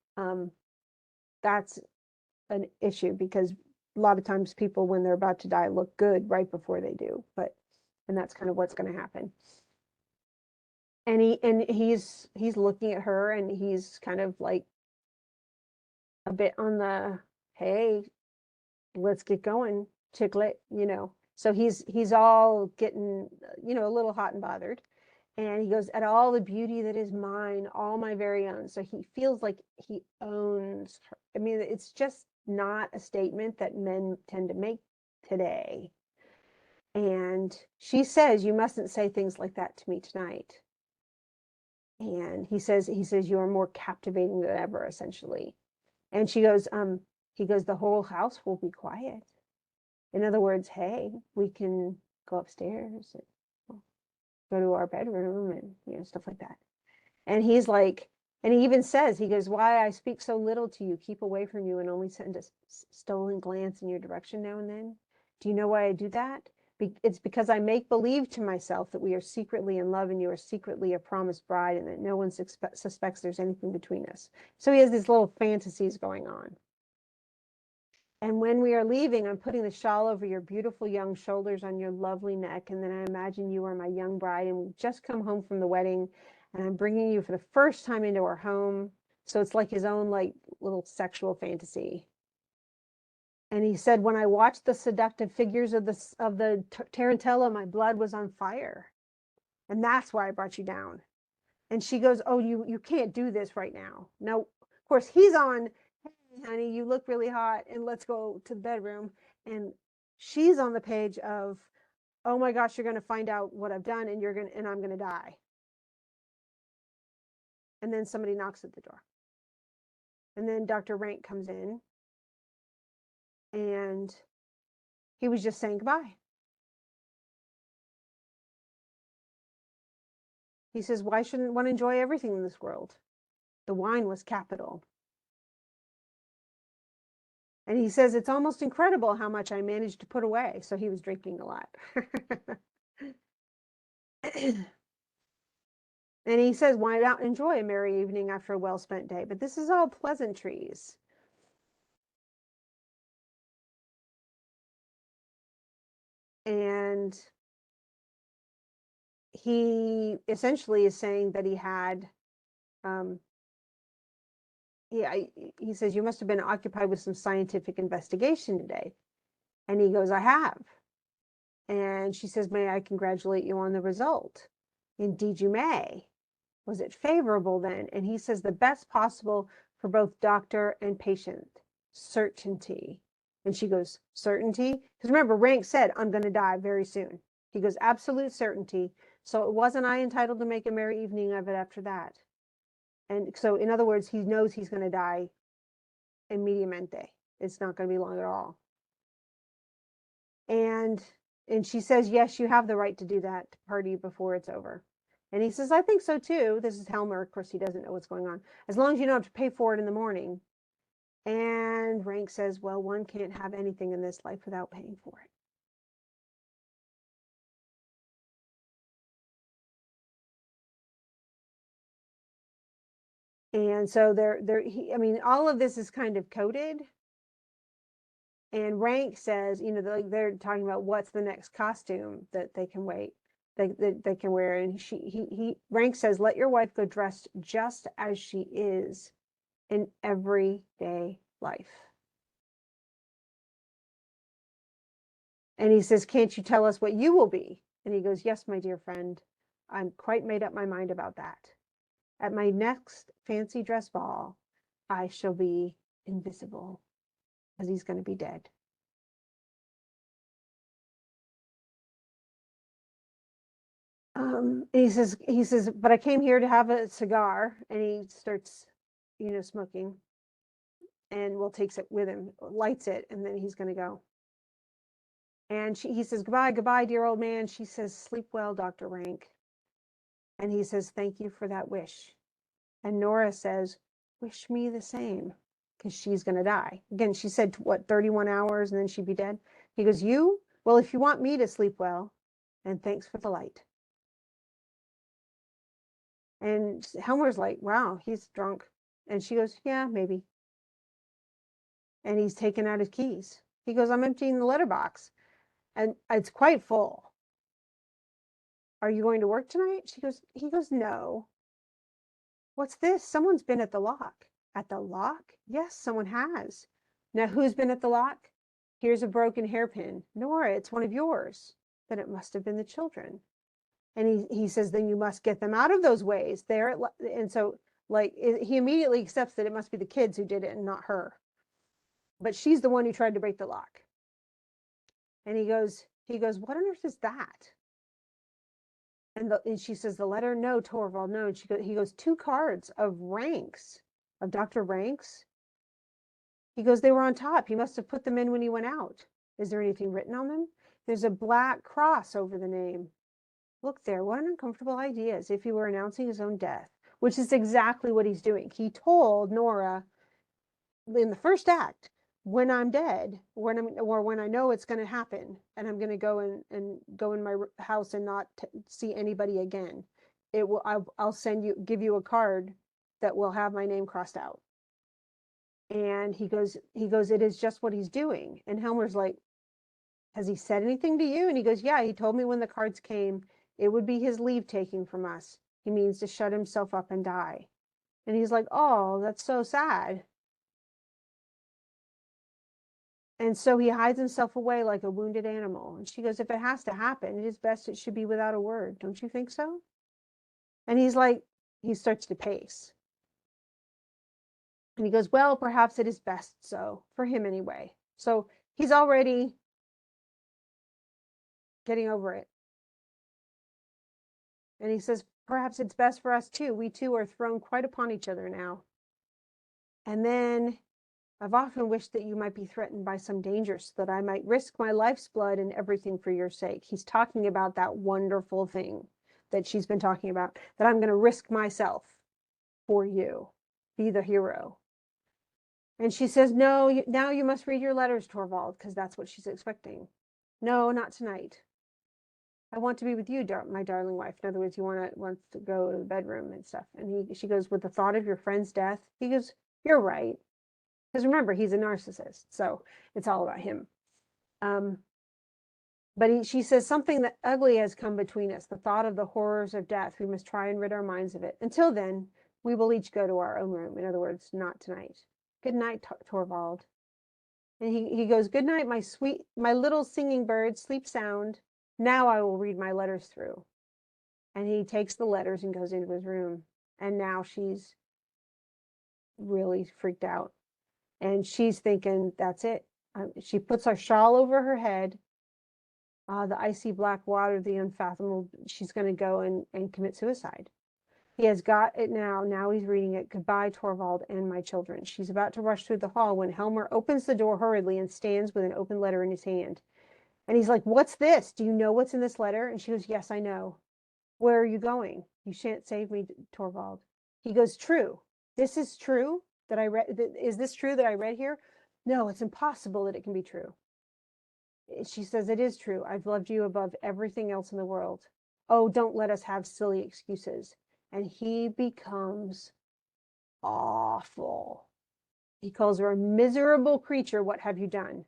that's an issue because a lot of times people, when they're about to die, look good right before they do. And that's kind of what's going to happen. And he's looking at her and he's kind of like a bit on the, hey, let's get going, chicklet, you know. So he's all getting, you know, a little hot and bothered. And he goes, at all the beauty that is mine, all my very own. So he feels like he owns her. I mean, it's just not a statement that men tend to make today. And she says, you mustn't say things like that to me tonight. And he says, you are more captivating than ever, essentially. And he goes, the whole house will be quiet. In other words, hey, we can go upstairs and go to our bedroom and, you know, stuff like that. And he's like, and he even says, he goes, why I speak so little to you, keep away from you, and only send a stolen glance in your direction now and then. Do you know why I do that? It's because I make believe to myself that we are secretly in love and you are secretly a promised bride and that no one suspects there's anything between us. So he has these little fantasies going on. And when we are leaving, I'm putting the shawl over your beautiful young shoulders on your lovely neck. And then I imagine you are my young bride and we've just come home from the wedding and I'm bringing you for the first time into our home. So it's like his own like little sexual fantasy. And he said, when I watched the seductive figures of the Tarantella, my blood was on fire. And that's why I brought you down. And she goes, oh, you can't do this right now. Now, of course, he's on, hey, honey, you look really hot and let's go to the bedroom. And she's on the page of, oh my gosh, you're going to find out what I've done and I'm going to die. And then somebody knocks at the door. And then Dr. Rank comes in and he was just saying goodbye. He says, why shouldn't one enjoy everything in this world? The wine was capital. And he says, it's almost incredible how much I managed to put away. So he was drinking a lot. And he says, why not enjoy a merry evening after a well-spent day? But this is all pleasantries. And he essentially is saying that he had, he says, you must have been occupied with some scientific investigation today. And he goes, I have. And she says, may I congratulate you on the result? Indeed you may. Was it favorable then? And he says, the best possible for both doctor and patient. Certainty. And she goes, certainty? Because remember, Rank said, I'm going to die very soon. He goes, absolute certainty. So wasn't I entitled to make a merry evening of it after that? And so, in other words, he knows he's going to die immediatamente. It's not going to be long at all. And she says, yes, you have the right to do that, to party before it's over. And he says, I think so too. This is Helmer. Of course, he doesn't know what's going on. As long as you don't have to pay for it in the morning. And Rank says, well, one can't have anything in this life without paying for it. And so I mean, all of this is kind of coded. And Rank says, you know, they're talking about what's the next costume that they can they can wear. And Rank says, let your wife go dressed just as she is in everyday life. And he says, can't you tell us what you will be? And he goes, yes, my dear friend, I'm quite made up my mind about that. At my next fancy dress ball, I shall be invisible, because he's going to be dead. He says, but I came here to have a cigar, and he starts, you know, smoking, and Will takes it with him, lights it, and then he's going to go. And he says, goodbye, goodbye, dear old man. She says, sleep well, Dr. Rank. And he says, thank you for that wish. And Nora says, wish me the same, because she's going to die. Again, she said, what, 31 hours and then she'd be dead? He goes, you? Well, if you want me to sleep well, and thanks for the light. And Helmer's like, wow, he's drunk. And she goes, yeah, maybe. And he's taken out his keys. He goes, I'm emptying the letterbox, and it's quite full. Are you going to work tonight? He goes, no. What's this? Someone's been at the lock. At the lock? Yes, someone has. Now, who's been at the lock? Here's a broken hairpin. Nora, it's one of yours. Then it must have been the children. And he says, then you must get them out of those ways. And so, like, he immediately accepts that it must be the kids who did it and not her. But she's the one who tried to break the lock. And he goes, what on earth is that? And she says, the letter? No, Torvald, no. And he goes, 2 cards of Ranks, of Dr. Ranks. He goes, they were on top. He must have put them in when he went out. Is there anything written on them? There's a black cross over the name. Look there, what an uncomfortable idea, as if he were announcing his own death, which is exactly what he's doing. He told Nora in the first act, when I'm dead, when I know it's going to happen, and I'm going to go and go in my house and not see anybody again, I'll give you a card that will have my name crossed out. And he goes, it is just what he's doing. And Helmer's like, has he said anything to you? And he goes, yeah, he told me when the cards came, it would be his leave taking from us. He means to shut himself up and die. And he's like, oh, that's so sad. And so he hides himself away like a wounded animal. And she goes, if it has to happen, it is best it should be without a word. Don't you think so? And he's like, he starts to pace. And he goes, well, perhaps it is best so, for him anyway. So he's already getting over it. And he says, perhaps it's best for us too. We two are thrown quite upon each other now. And then I've often wished that you might be threatened by some danger so that I might risk my life's blood and everything for your sake. He's talking about that wonderful thing that she's been talking about, that I'm going to risk myself for you, be the hero. And she says, no, now you must read your letters, Torvald, because that's what she's expecting. No, not tonight. I want to be with you, my darling wife. In other words, he wants to go to the bedroom and stuff. And she goes, with the thought of your friend's death. He goes, you're right. Because remember, he's a narcissist, so it's all about him. But she says, something that ugly has come between us, the thought of the horrors of death. We must try and rid our minds of it. Until then, we will each go to our own room. In other words, not tonight. Good night, Torvald. And he goes, good night, my little singing bird, sleep sound. Now I will read my letters through. And he takes the letters and goes into his room. And now she's really freaked out. And she's thinking, that's it. She puts her shawl over her head, the icy black water, the unfathomable. She's going to go and commit suicide. He has got it now. Now he's reading it. Goodbye, Torvald and my children. She's about to rush through the hall when Helmer opens the door hurriedly and stands with an open letter in his hand. And he's like, what's this? Do you know what's in this letter? And she goes, yes, I know. Where are you going? You shan't save me, Torvald. He goes, true. This is true that I read. Is this true that I read here? No, it's impossible that it can be true. She says, it is true. I've loved you above everything else in the world. Oh, don't let us have silly excuses. And he becomes awful. He calls her a miserable creature. What have you done?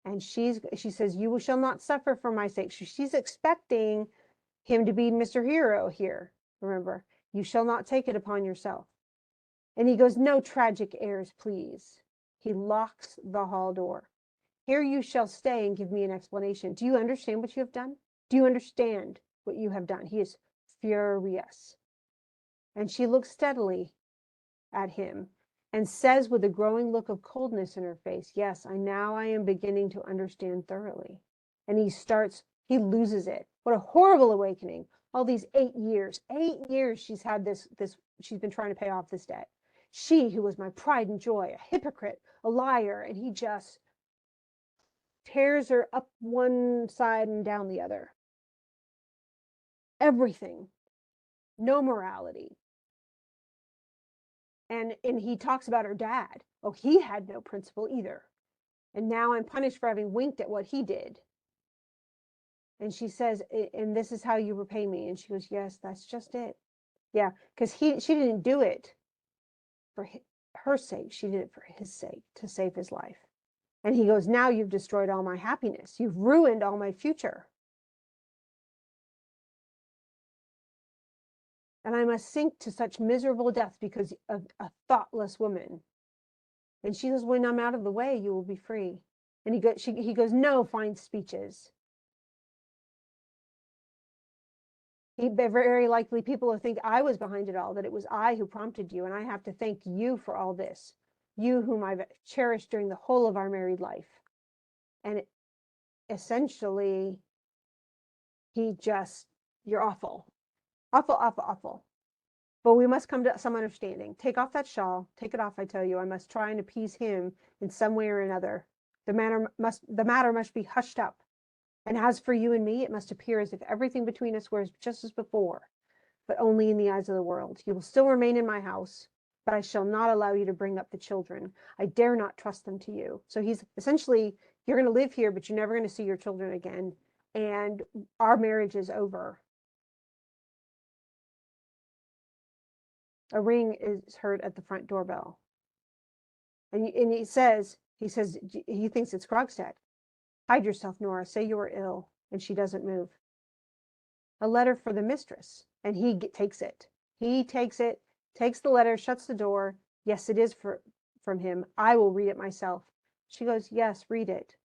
And she says, you shall not suffer for my sake. She's expecting him to be Mr. Hero here. Remember, you shall not take it upon yourself. And he goes, no tragic airs, please. He locks the hall door. Here you shall stay and give me an explanation. Do you understand what you have done? Do you understand what you have done? He is furious. And she looks steadily at him and says with a growing look of coldness in her face, yes, I am beginning to understand thoroughly. And he loses it. What a horrible awakening. All these 8 years she's had this, she's been trying to pay off this debt. She who was my pride and joy, a hypocrite, a liar, and he just tears her up one side and down the other. Everything. No morality. And he talks about her dad. Oh, he had no principle either. And now I'm punished for having winked at what he did. And she says, and this is how you repay me. And she goes, yes, that's just it. Yeah, because she didn't do it for her sake. She did it for his sake, to save his life. And he goes, now you've destroyed all my happiness. You've ruined all my future. And I must sink to such miserable death because of a thoughtless woman. And she says, when I'm out of the way, you will be free. And he goes, no fine speeches. Very likely people will think I was behind it all, that it was I who prompted you, and I have to thank you for all this. You whom I've cherished during the whole of our married life. And essentially, you're awful. Awful, awful, awful. But we must come to some understanding. Take off that shawl. Take it off, I tell you. I must try and appease him in some way or another. The matter must be hushed up. And as for you and me, it must appear as if everything between us were just as before, but only in the eyes of the world. You will still remain in my house, but I shall not allow you to bring up the children. I dare not trust them to you. So he's essentially, you're going to live here, but you're never going to see your children again. And our marriage is over. A ring is heard at the front doorbell. And he thinks it's Krogstad. Hide yourself, Nora. Say you are ill. And she doesn't move. A letter for the mistress. And he takes it. He takes it, takes the letter, shuts the door. Yes, it is from him. I will read it myself. She goes, yes, read it.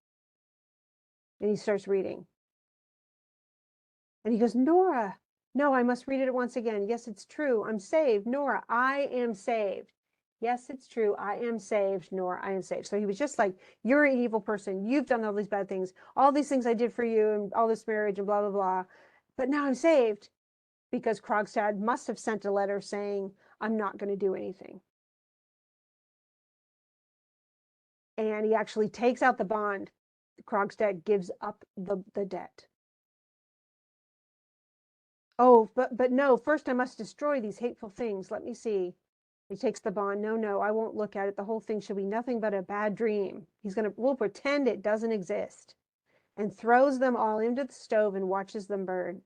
And he starts reading. And he goes, Nora, no, I must read it once again. Yes, it's true. I'm saved. Nora, I am saved. Yes, it's true. I am saved. Nora, I am saved. So he was just like, you're an evil person. You've done all these bad things. All these things I did for you and all this marriage and blah, blah, blah. But now I'm saved because Krogstad must have sent a letter saying, I'm not going to do anything. And he actually takes out the bond. Krogstad gives up the debt. Oh, but no, first I must destroy these hateful things. Let me see. He takes the bond. No, I won't look at it. The whole thing shall be nothing but a bad dream. We'll pretend it doesn't exist. And throws them all into the stove and watches them burn.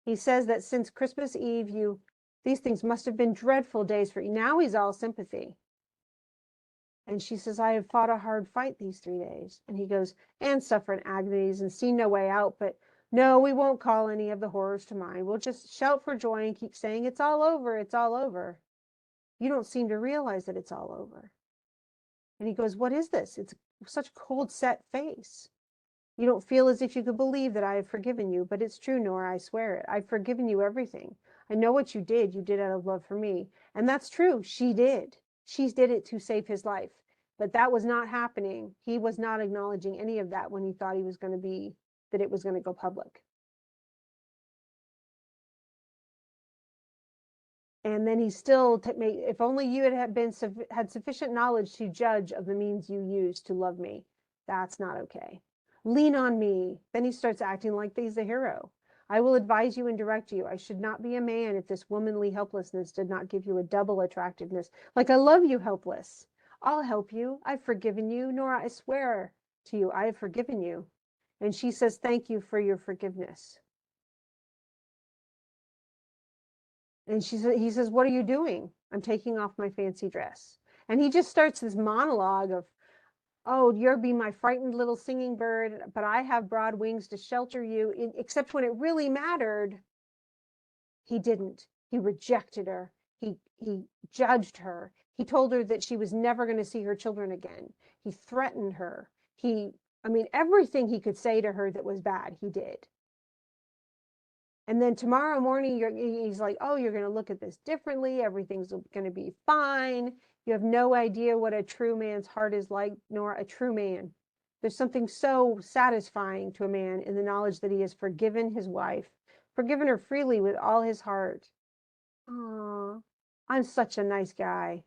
He says that since Christmas Eve, these things must have been dreadful days for you. Now he's all sympathy. And she says, I have fought a hard fight these 3 days. And he goes, and suffered agonies and seen no way out, but no, we won't call any of the horrors to mind. We'll just shout for joy and keep saying, it's all over, it's all over. You don't seem to realize that it's all over. And he goes, what is this? It's such a cold, set face. You don't feel as if you could believe that I have forgiven you, but it's true, Nora, I swear it. I've forgiven you everything. I know what you did out of love for me. And that's true, she did. She did it to save his life. But that was not happening. He was not acknowledging any of that when he thought that it was going to go public. And then he still, if only you had sufficient knowledge to judge of the means you used to love me. That's not okay. Lean on me. Then he starts acting like he's the hero. I will advise you and direct you. I should not be a man if this womanly helplessness did not give you a double attractiveness. Like, I love you, helpless. I'll help you. I've forgiven you. Nora, I swear to you, I have forgiven you. And she says, thank you for your forgiveness. And he says, what are you doing? I'm taking off my fancy dress. And he just starts this monologue of, oh, you'll be my frightened little singing bird, but I have broad wings to shelter you. Except when it really mattered, he didn't. He rejected her. He judged her. He told her that she was never going to see her children again. He threatened her. I mean, everything he could say to her that was bad, he did. And then tomorrow morning, he's like, oh, you're going to look at this differently. Everything's going to be fine. You have no idea what a true man's heart is like, nor a true man. There's something so satisfying to a man in the knowledge that he has forgiven his wife, forgiven her freely with all his heart. Aw, I'm such a nice guy.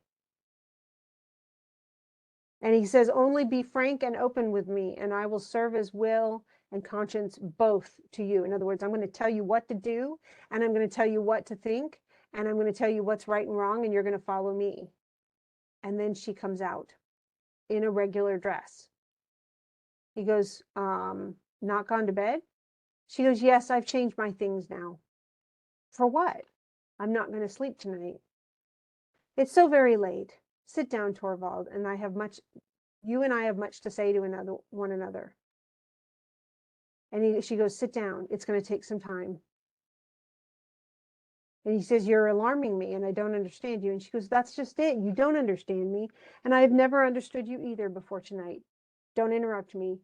And he says, only be frank and open with me, and I will serve as will and conscience both to you. In other words, I'm going to tell you what to do, and I'm going to tell you what to think, and I'm going to tell you what's right and wrong, and you're going to follow me. And then she comes out in a regular dress. He goes, not gone to bed? She goes, yes, I've changed my things now. For what? I'm not going to sleep tonight. It's so very late. Sit down, Torvald, and you and I have much to say to one another. And she goes, sit down. It's going to take some time. And he says, you're alarming me and I don't understand you. And she goes, that's just it. You don't understand me. And I've never understood you either before tonight. Don't interrupt me.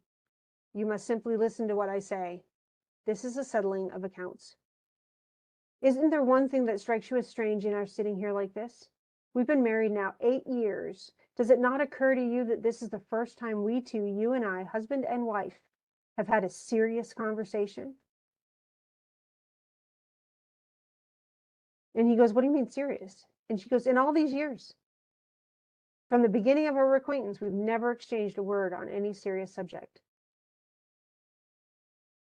You must simply listen to what I say. This is a settling of accounts. Isn't there one thing that strikes you as strange in our sitting here like this? We've been married now 8 years. Does it not occur to you that this is the first time we two, you and I, husband and wife, have had a serious conversation? And he goes, what do you mean serious? And she goes, in all these years, from the beginning of our acquaintance, we've never exchanged a word on any serious subject.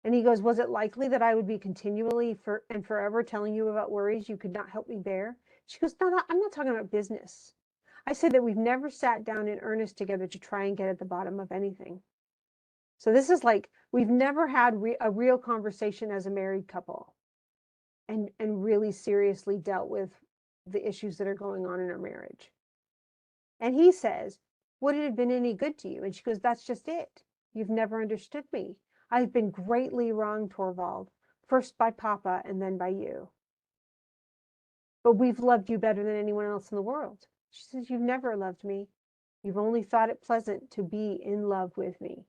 And he goes, was it likely that I would be continually and forever telling you about worries you could not help me bear? She goes, no, I'm not talking about business. I said that we've never sat down in earnest together to try and get at the bottom of anything. So this is like, we've never had a real conversation as a married couple and really seriously dealt with the issues that are going on in our marriage. And he says, would it have been any good to you? And she goes, that's just it. You've never understood me. I've been greatly wronged, Torvald, first by Papa and then by you. But we've loved you better than anyone else in the world. She says, you've never loved me. You've only thought it pleasant to be in love with me.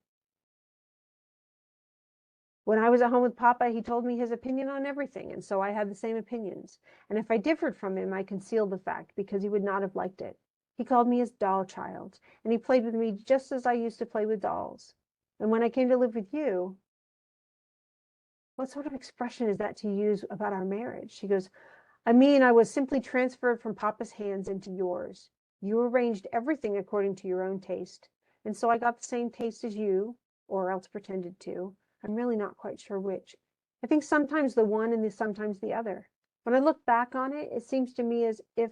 When I was at home with Papa, he told me his opinion on everything, and so I had the same opinions. And if I differed from him, I concealed the fact because he would not have liked it. He called me his doll child, and he played with me just as I used to play with dolls. And when I came to live with you, what sort of expression is that to use about our marriage? She goes, I mean, I was simply transferred from Papa's hands into yours. You arranged everything according to your own taste. And so I got the same taste as you, or else pretended to. I'm really not quite sure which. I think sometimes the one and sometimes the other. When I look back on it, it seems to me as if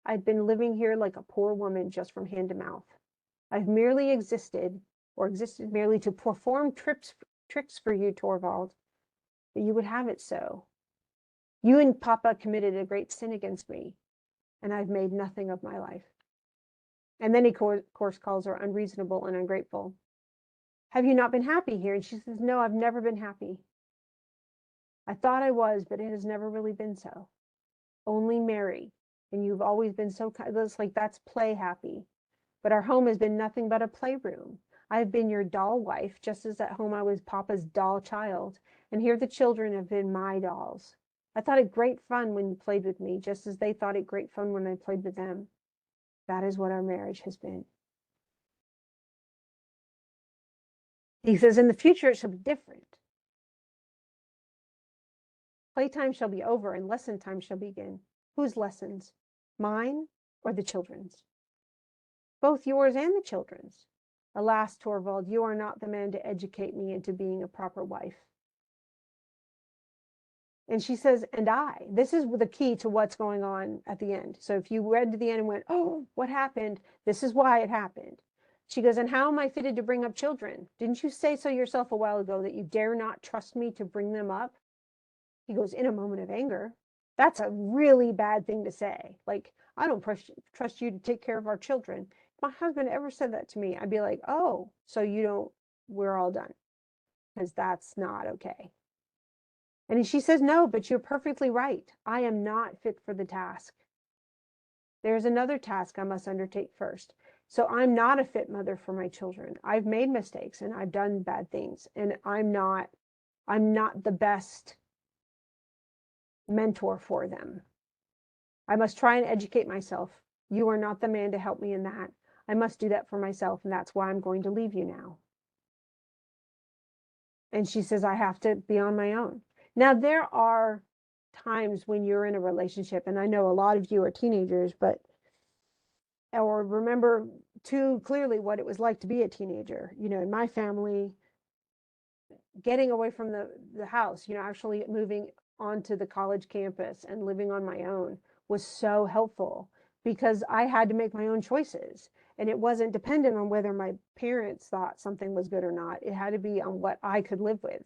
I'd been living here like a poor woman just from hand to mouth. I've merely existed, or existed merely to perform tricks for you, Torvald. But you would have it so. You and Papa committed a great sin against me, and I've made nothing of my life. And then he, of course, calls her unreasonable and ungrateful. Have you not been happy here? And she says, no, I've never been happy. I thought I was, but it has never really been so. Only merry. And you've always been so kind. It's like, that's play happy. But our home has been nothing but a playroom. I've been your doll wife, just as at home I was Papa's doll child. And here the children have been my dolls. I thought it great fun when you played with me, just as they thought it great fun when I played with them. That is what our marriage has been. He says, in the future, it shall be different. Playtime shall be over and lesson time shall begin. Whose lessons? Mine or the children's? Both yours and the children's. Alas, Torvald, you are not the man to educate me into being a proper wife. And she says, and I. This is the key to what's going on at the end. So if you read to the end and went, oh, what happened? This is why it happened. She goes, and how am I fitted to bring up children? Didn't you say so yourself a while ago that you dare not trust me to bring them up? He goes, in a moment of anger. That's a really bad thing to say. Like, I don't trust you to take care of our children. If my husband ever said that to me, I'd be like, oh, so you don't, we're all done. Because that's not okay. And she says, no, but you're perfectly right. I am not fit for the task. There's another task I must undertake first. So I'm not a fit mother for my children. I've made mistakes and I've done bad things, and I'm not the best mentor for them. I must try and educate myself. You are not the man to help me in that. I must do that for myself, and that's why I'm going to leave you now. And she says, I have to be on my own. Now, there are times when you're in a relationship, and I know a lot of you are teenagers, or remember too clearly what it was like to be a teenager. You know, in my family, getting away from the house, you know, actually moving onto the college campus and living on my own was so helpful, because I had to make my own choices, and it wasn't dependent on whether my parents thought something was good or not. It had to be on what I could live with.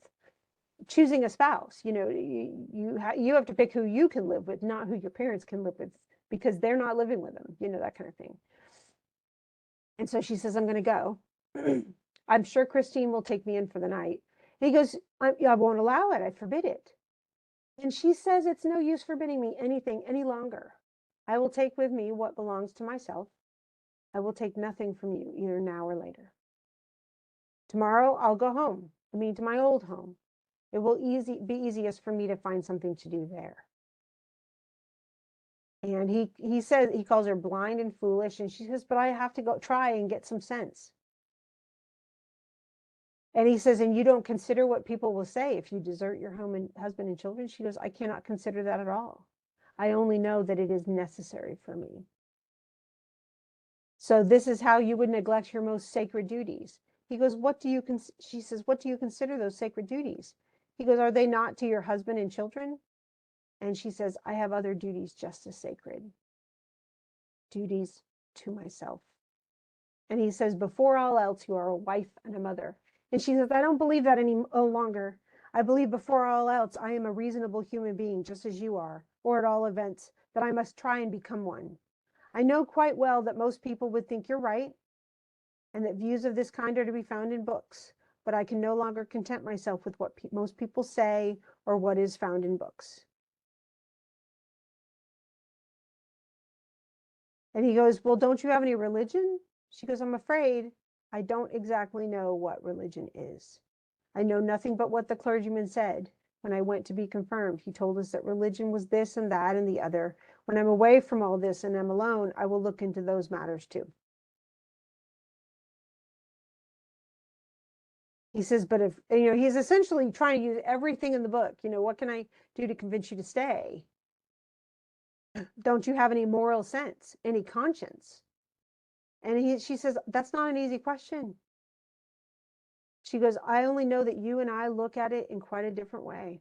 Choosing a spouse, you know, you have to pick who you can live with, not who your parents can live with, because they're not living with them, you know, that kind of thing. And so she says, I'm going to go. I'm sure Christine will take me in for the night. And he goes, I won't allow it. I forbid it. And she says, it's no use forbidding me anything any longer. I will take with me what belongs to myself. I will take nothing from you, either now or later. Tomorrow I'll go home. I mean, to my old home. It will be easiest for me to find something to do there. And he says, he calls her blind and foolish. And she says, but I have to go try and get some sense. And he says, and you don't consider what people will say if you desert your home and husband and children? She goes, I cannot consider that at all. I only know that it is necessary for me. So this is how you would neglect your most sacred duties. He goes, she says, what do you consider those sacred duties? He goes, are they not to your husband and children? And she says, I have other duties just as sacred. Duties to myself. And he says, before all else, you are a wife and a mother. And she says, I don't believe that any longer. I believe before all else, I am a reasonable human being, just as you are, or at all events, that I must try and become one. I know quite well that most people would think you're right, and that views of this kind are to be found in books, but I can no longer content myself with what most people say or what is found in books. And he goes, well, don't you have any religion? She goes, I'm afraid I don't exactly know what religion is. I know nothing but what the clergyman said when I went to be confirmed. He told us that religion was this and that and the other. When I'm away from all this and I'm alone, I will look into those matters too. He says, but if, you know, he's essentially trying to use everything in the book. You know, what can I do to convince you to stay? Don't you have any moral sense, any conscience? And she says, that's not an easy question. She goes, I only know that you and I look at it in quite a different way.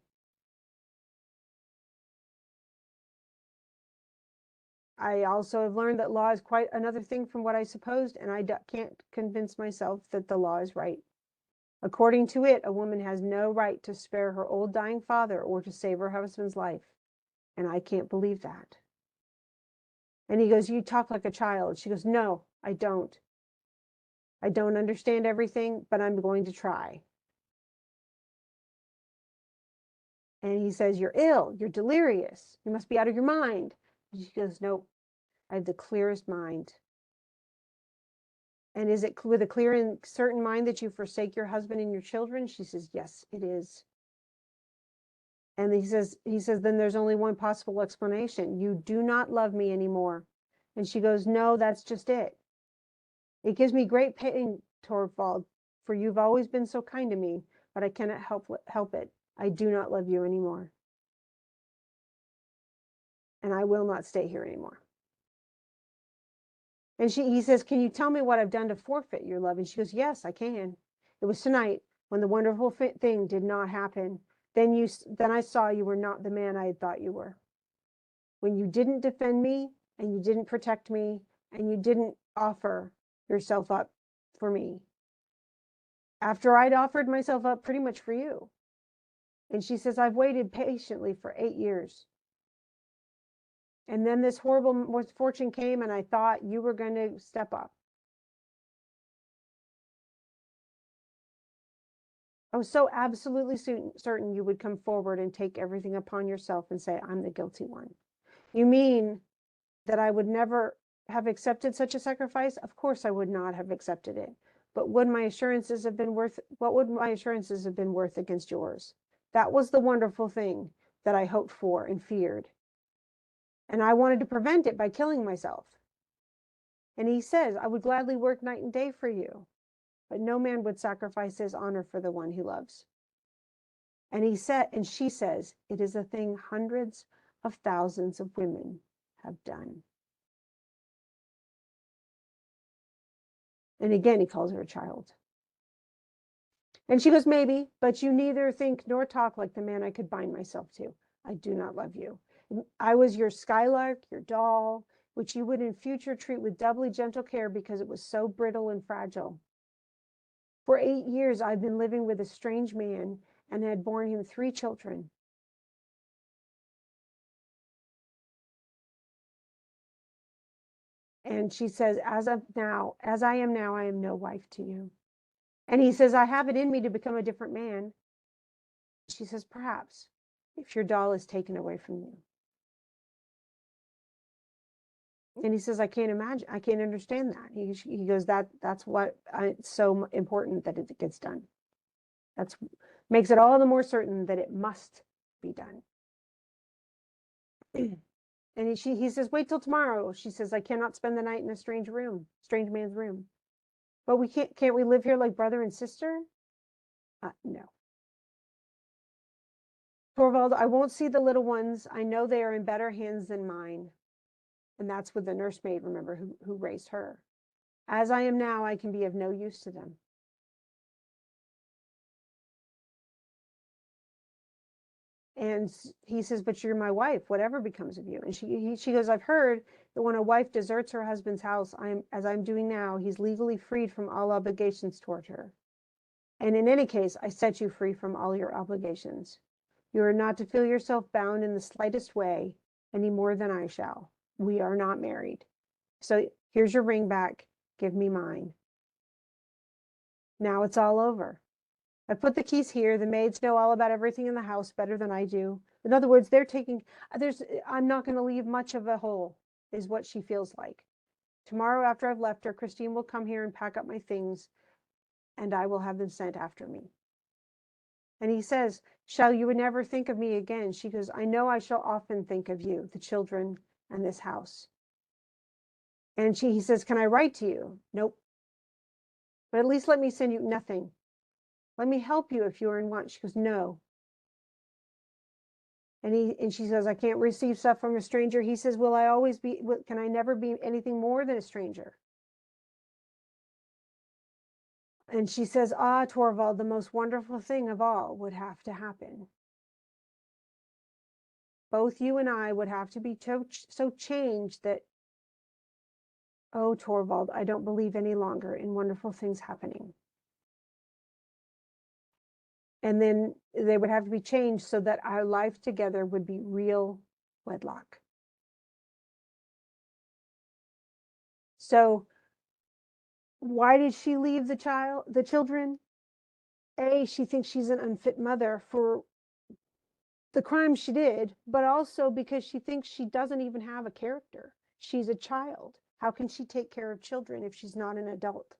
I also have learned that law is quite another thing from what I supposed, and I can't convince myself that the law is right. According to it, a woman has no right to spare her old dying father or to save her husband's life. And I can't believe that. And he goes, you talk like a child. She goes, no, I don't. I don't understand everything, but I'm going to try. And he says, you're ill, you're delirious, you must be out of your mind. And she goes, nope, I have the clearest mind. And is it with a clear and certain mind that you forsake your husband and your children? She says, yes, it is. And he says, then there's only one possible explanation. You do not love me anymore. And she goes, no, that's just it. It gives me great pain, Torvald, for you've always been so kind to me, but I cannot help it. I do not love you anymore. And I will not stay here anymore. And he says, can you tell me what I've done to forfeit your love? And she goes, yes, I can. It was tonight when the wonderful thing did not happen. Then I saw you were not the man I had thought you were. When you didn't defend me and you didn't protect me and you didn't offer yourself up for me. After I'd offered myself up pretty much for you. And she says, I've waited patiently for 8 years. And then this horrible misfortune came, and I thought you were going to step up. I was so absolutely certain you would come forward and take everything upon yourself and say, I'm the guilty one. You mean that I would never have accepted such a sacrifice? Of course I would not have accepted it. But would my assurances have been worth, what would my assurances have been worth against yours? That was the wonderful thing that I hoped for and feared. And I wanted to prevent it by killing myself. And he says, I would gladly work night and day for you, but no man would sacrifice his honor for the one he loves. And he said, and she says, it is a thing hundreds of thousands of women have done. And again, he calls her a child. And she goes, maybe, but you neither think nor talk like the man I could bind myself to. I do not love you. I was your skylark, your doll, which you would in future treat with doubly gentle care because it was so brittle and fragile. For 8 years, I've been living with a strange man and had borne him 3 children. And she says, as I am now, I am no wife to you. And he says, I have it in me to become a different man. She says, perhaps, if your doll is taken away from you. And he says, I can't imagine, I can't understand that. He goes, that's what it's so important that it gets done. That's makes it all the more certain that it must be done. And he says, wait till tomorrow. She says, I cannot spend the night in a strange man's room. But we can't we live here like brother and sister? No. Torvald, I won't see the little ones. I know they are in better hands than mine. And that's with the nursemaid, remember, who raised her. As I am now, I can be of no use to them. And he says, but you're my wife, whatever becomes of you. And she goes, I've heard that when a wife deserts her husband's house, as I'm doing now, he's legally freed from all obligations toward her. And in any case, I set you free from all your obligations. You are not to feel yourself bound in the slightest way any more than I shall. We are not married. So here's your ring back. Give me mine. Now it's all over. I put the keys here. The maids know all about everything in the house better than I do. In other words, I'm not going to leave much of a hole, is what she feels like. Tomorrow after I've left her, Christine will come here and pack up my things, and I will have them sent after me. And he says, shall you never think of me again? She goes, I know I shall often think of you, the children, and this house. And he says, can I write to you? Nope. But at least let me send you nothing. Let me help you if you are in want. She goes, no. And she says, I can't receive stuff from a stranger. He says, can I never be anything more than a stranger? And she says, Torvald, the most wonderful thing of all would have to happen. Both you and I would have to be so changed that, oh, Torvald, I don't believe any longer in wonderful things happening. And then they would have to be changed so that our life together would be real wedlock. So why did she leave the children? A, she thinks she's an unfit mother for the crime she did, but also because she thinks she doesn't even have a character. She's a child. How can she take care of children if she's not an adult?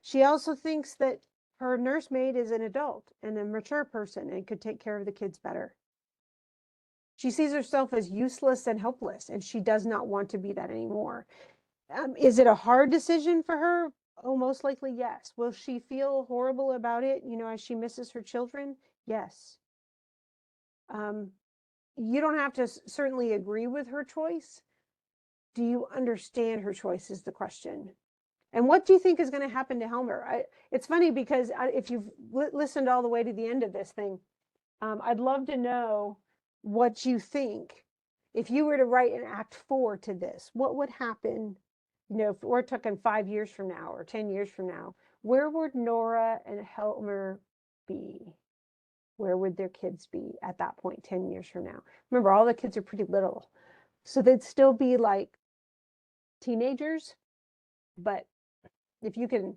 She also thinks that her nursemaid is an adult and a mature person and could take care of the kids better. She sees herself as useless and helpless, and she does not want to be that anymore. Is it a hard decision for her? Oh, most likely, yes. Will she feel horrible about it, as she misses her children? Yes. You don't have to certainly agree with her choice. Do you understand her choice is the question. And what do you think is going to happen to Helmer? It's funny because if you've listened all the way to the end of this thing, I'd love to know what you think. If you were to write an act 4 to this, what would happen? If we're talking 5 years from now or 10 years from now, where would Nora and Helmer be? Where would their kids be at that point 10 years from now? Remember, all the kids are pretty little. So they'd still be like teenagers, but if you can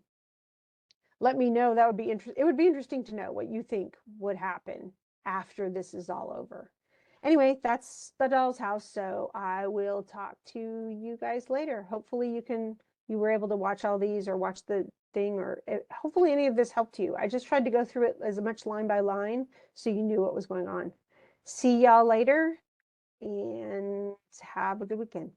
let me know, that would be interesting. It would be interesting to know what you think would happen after this is all over. Anyway, that's the doll's house. So I will talk to you guys later. Hopefully you were able to watch all these or watch the thing, or hopefully any of this helped you. I just tried to go through it as much line by line so you knew what was going on. See y'all later and have a good weekend.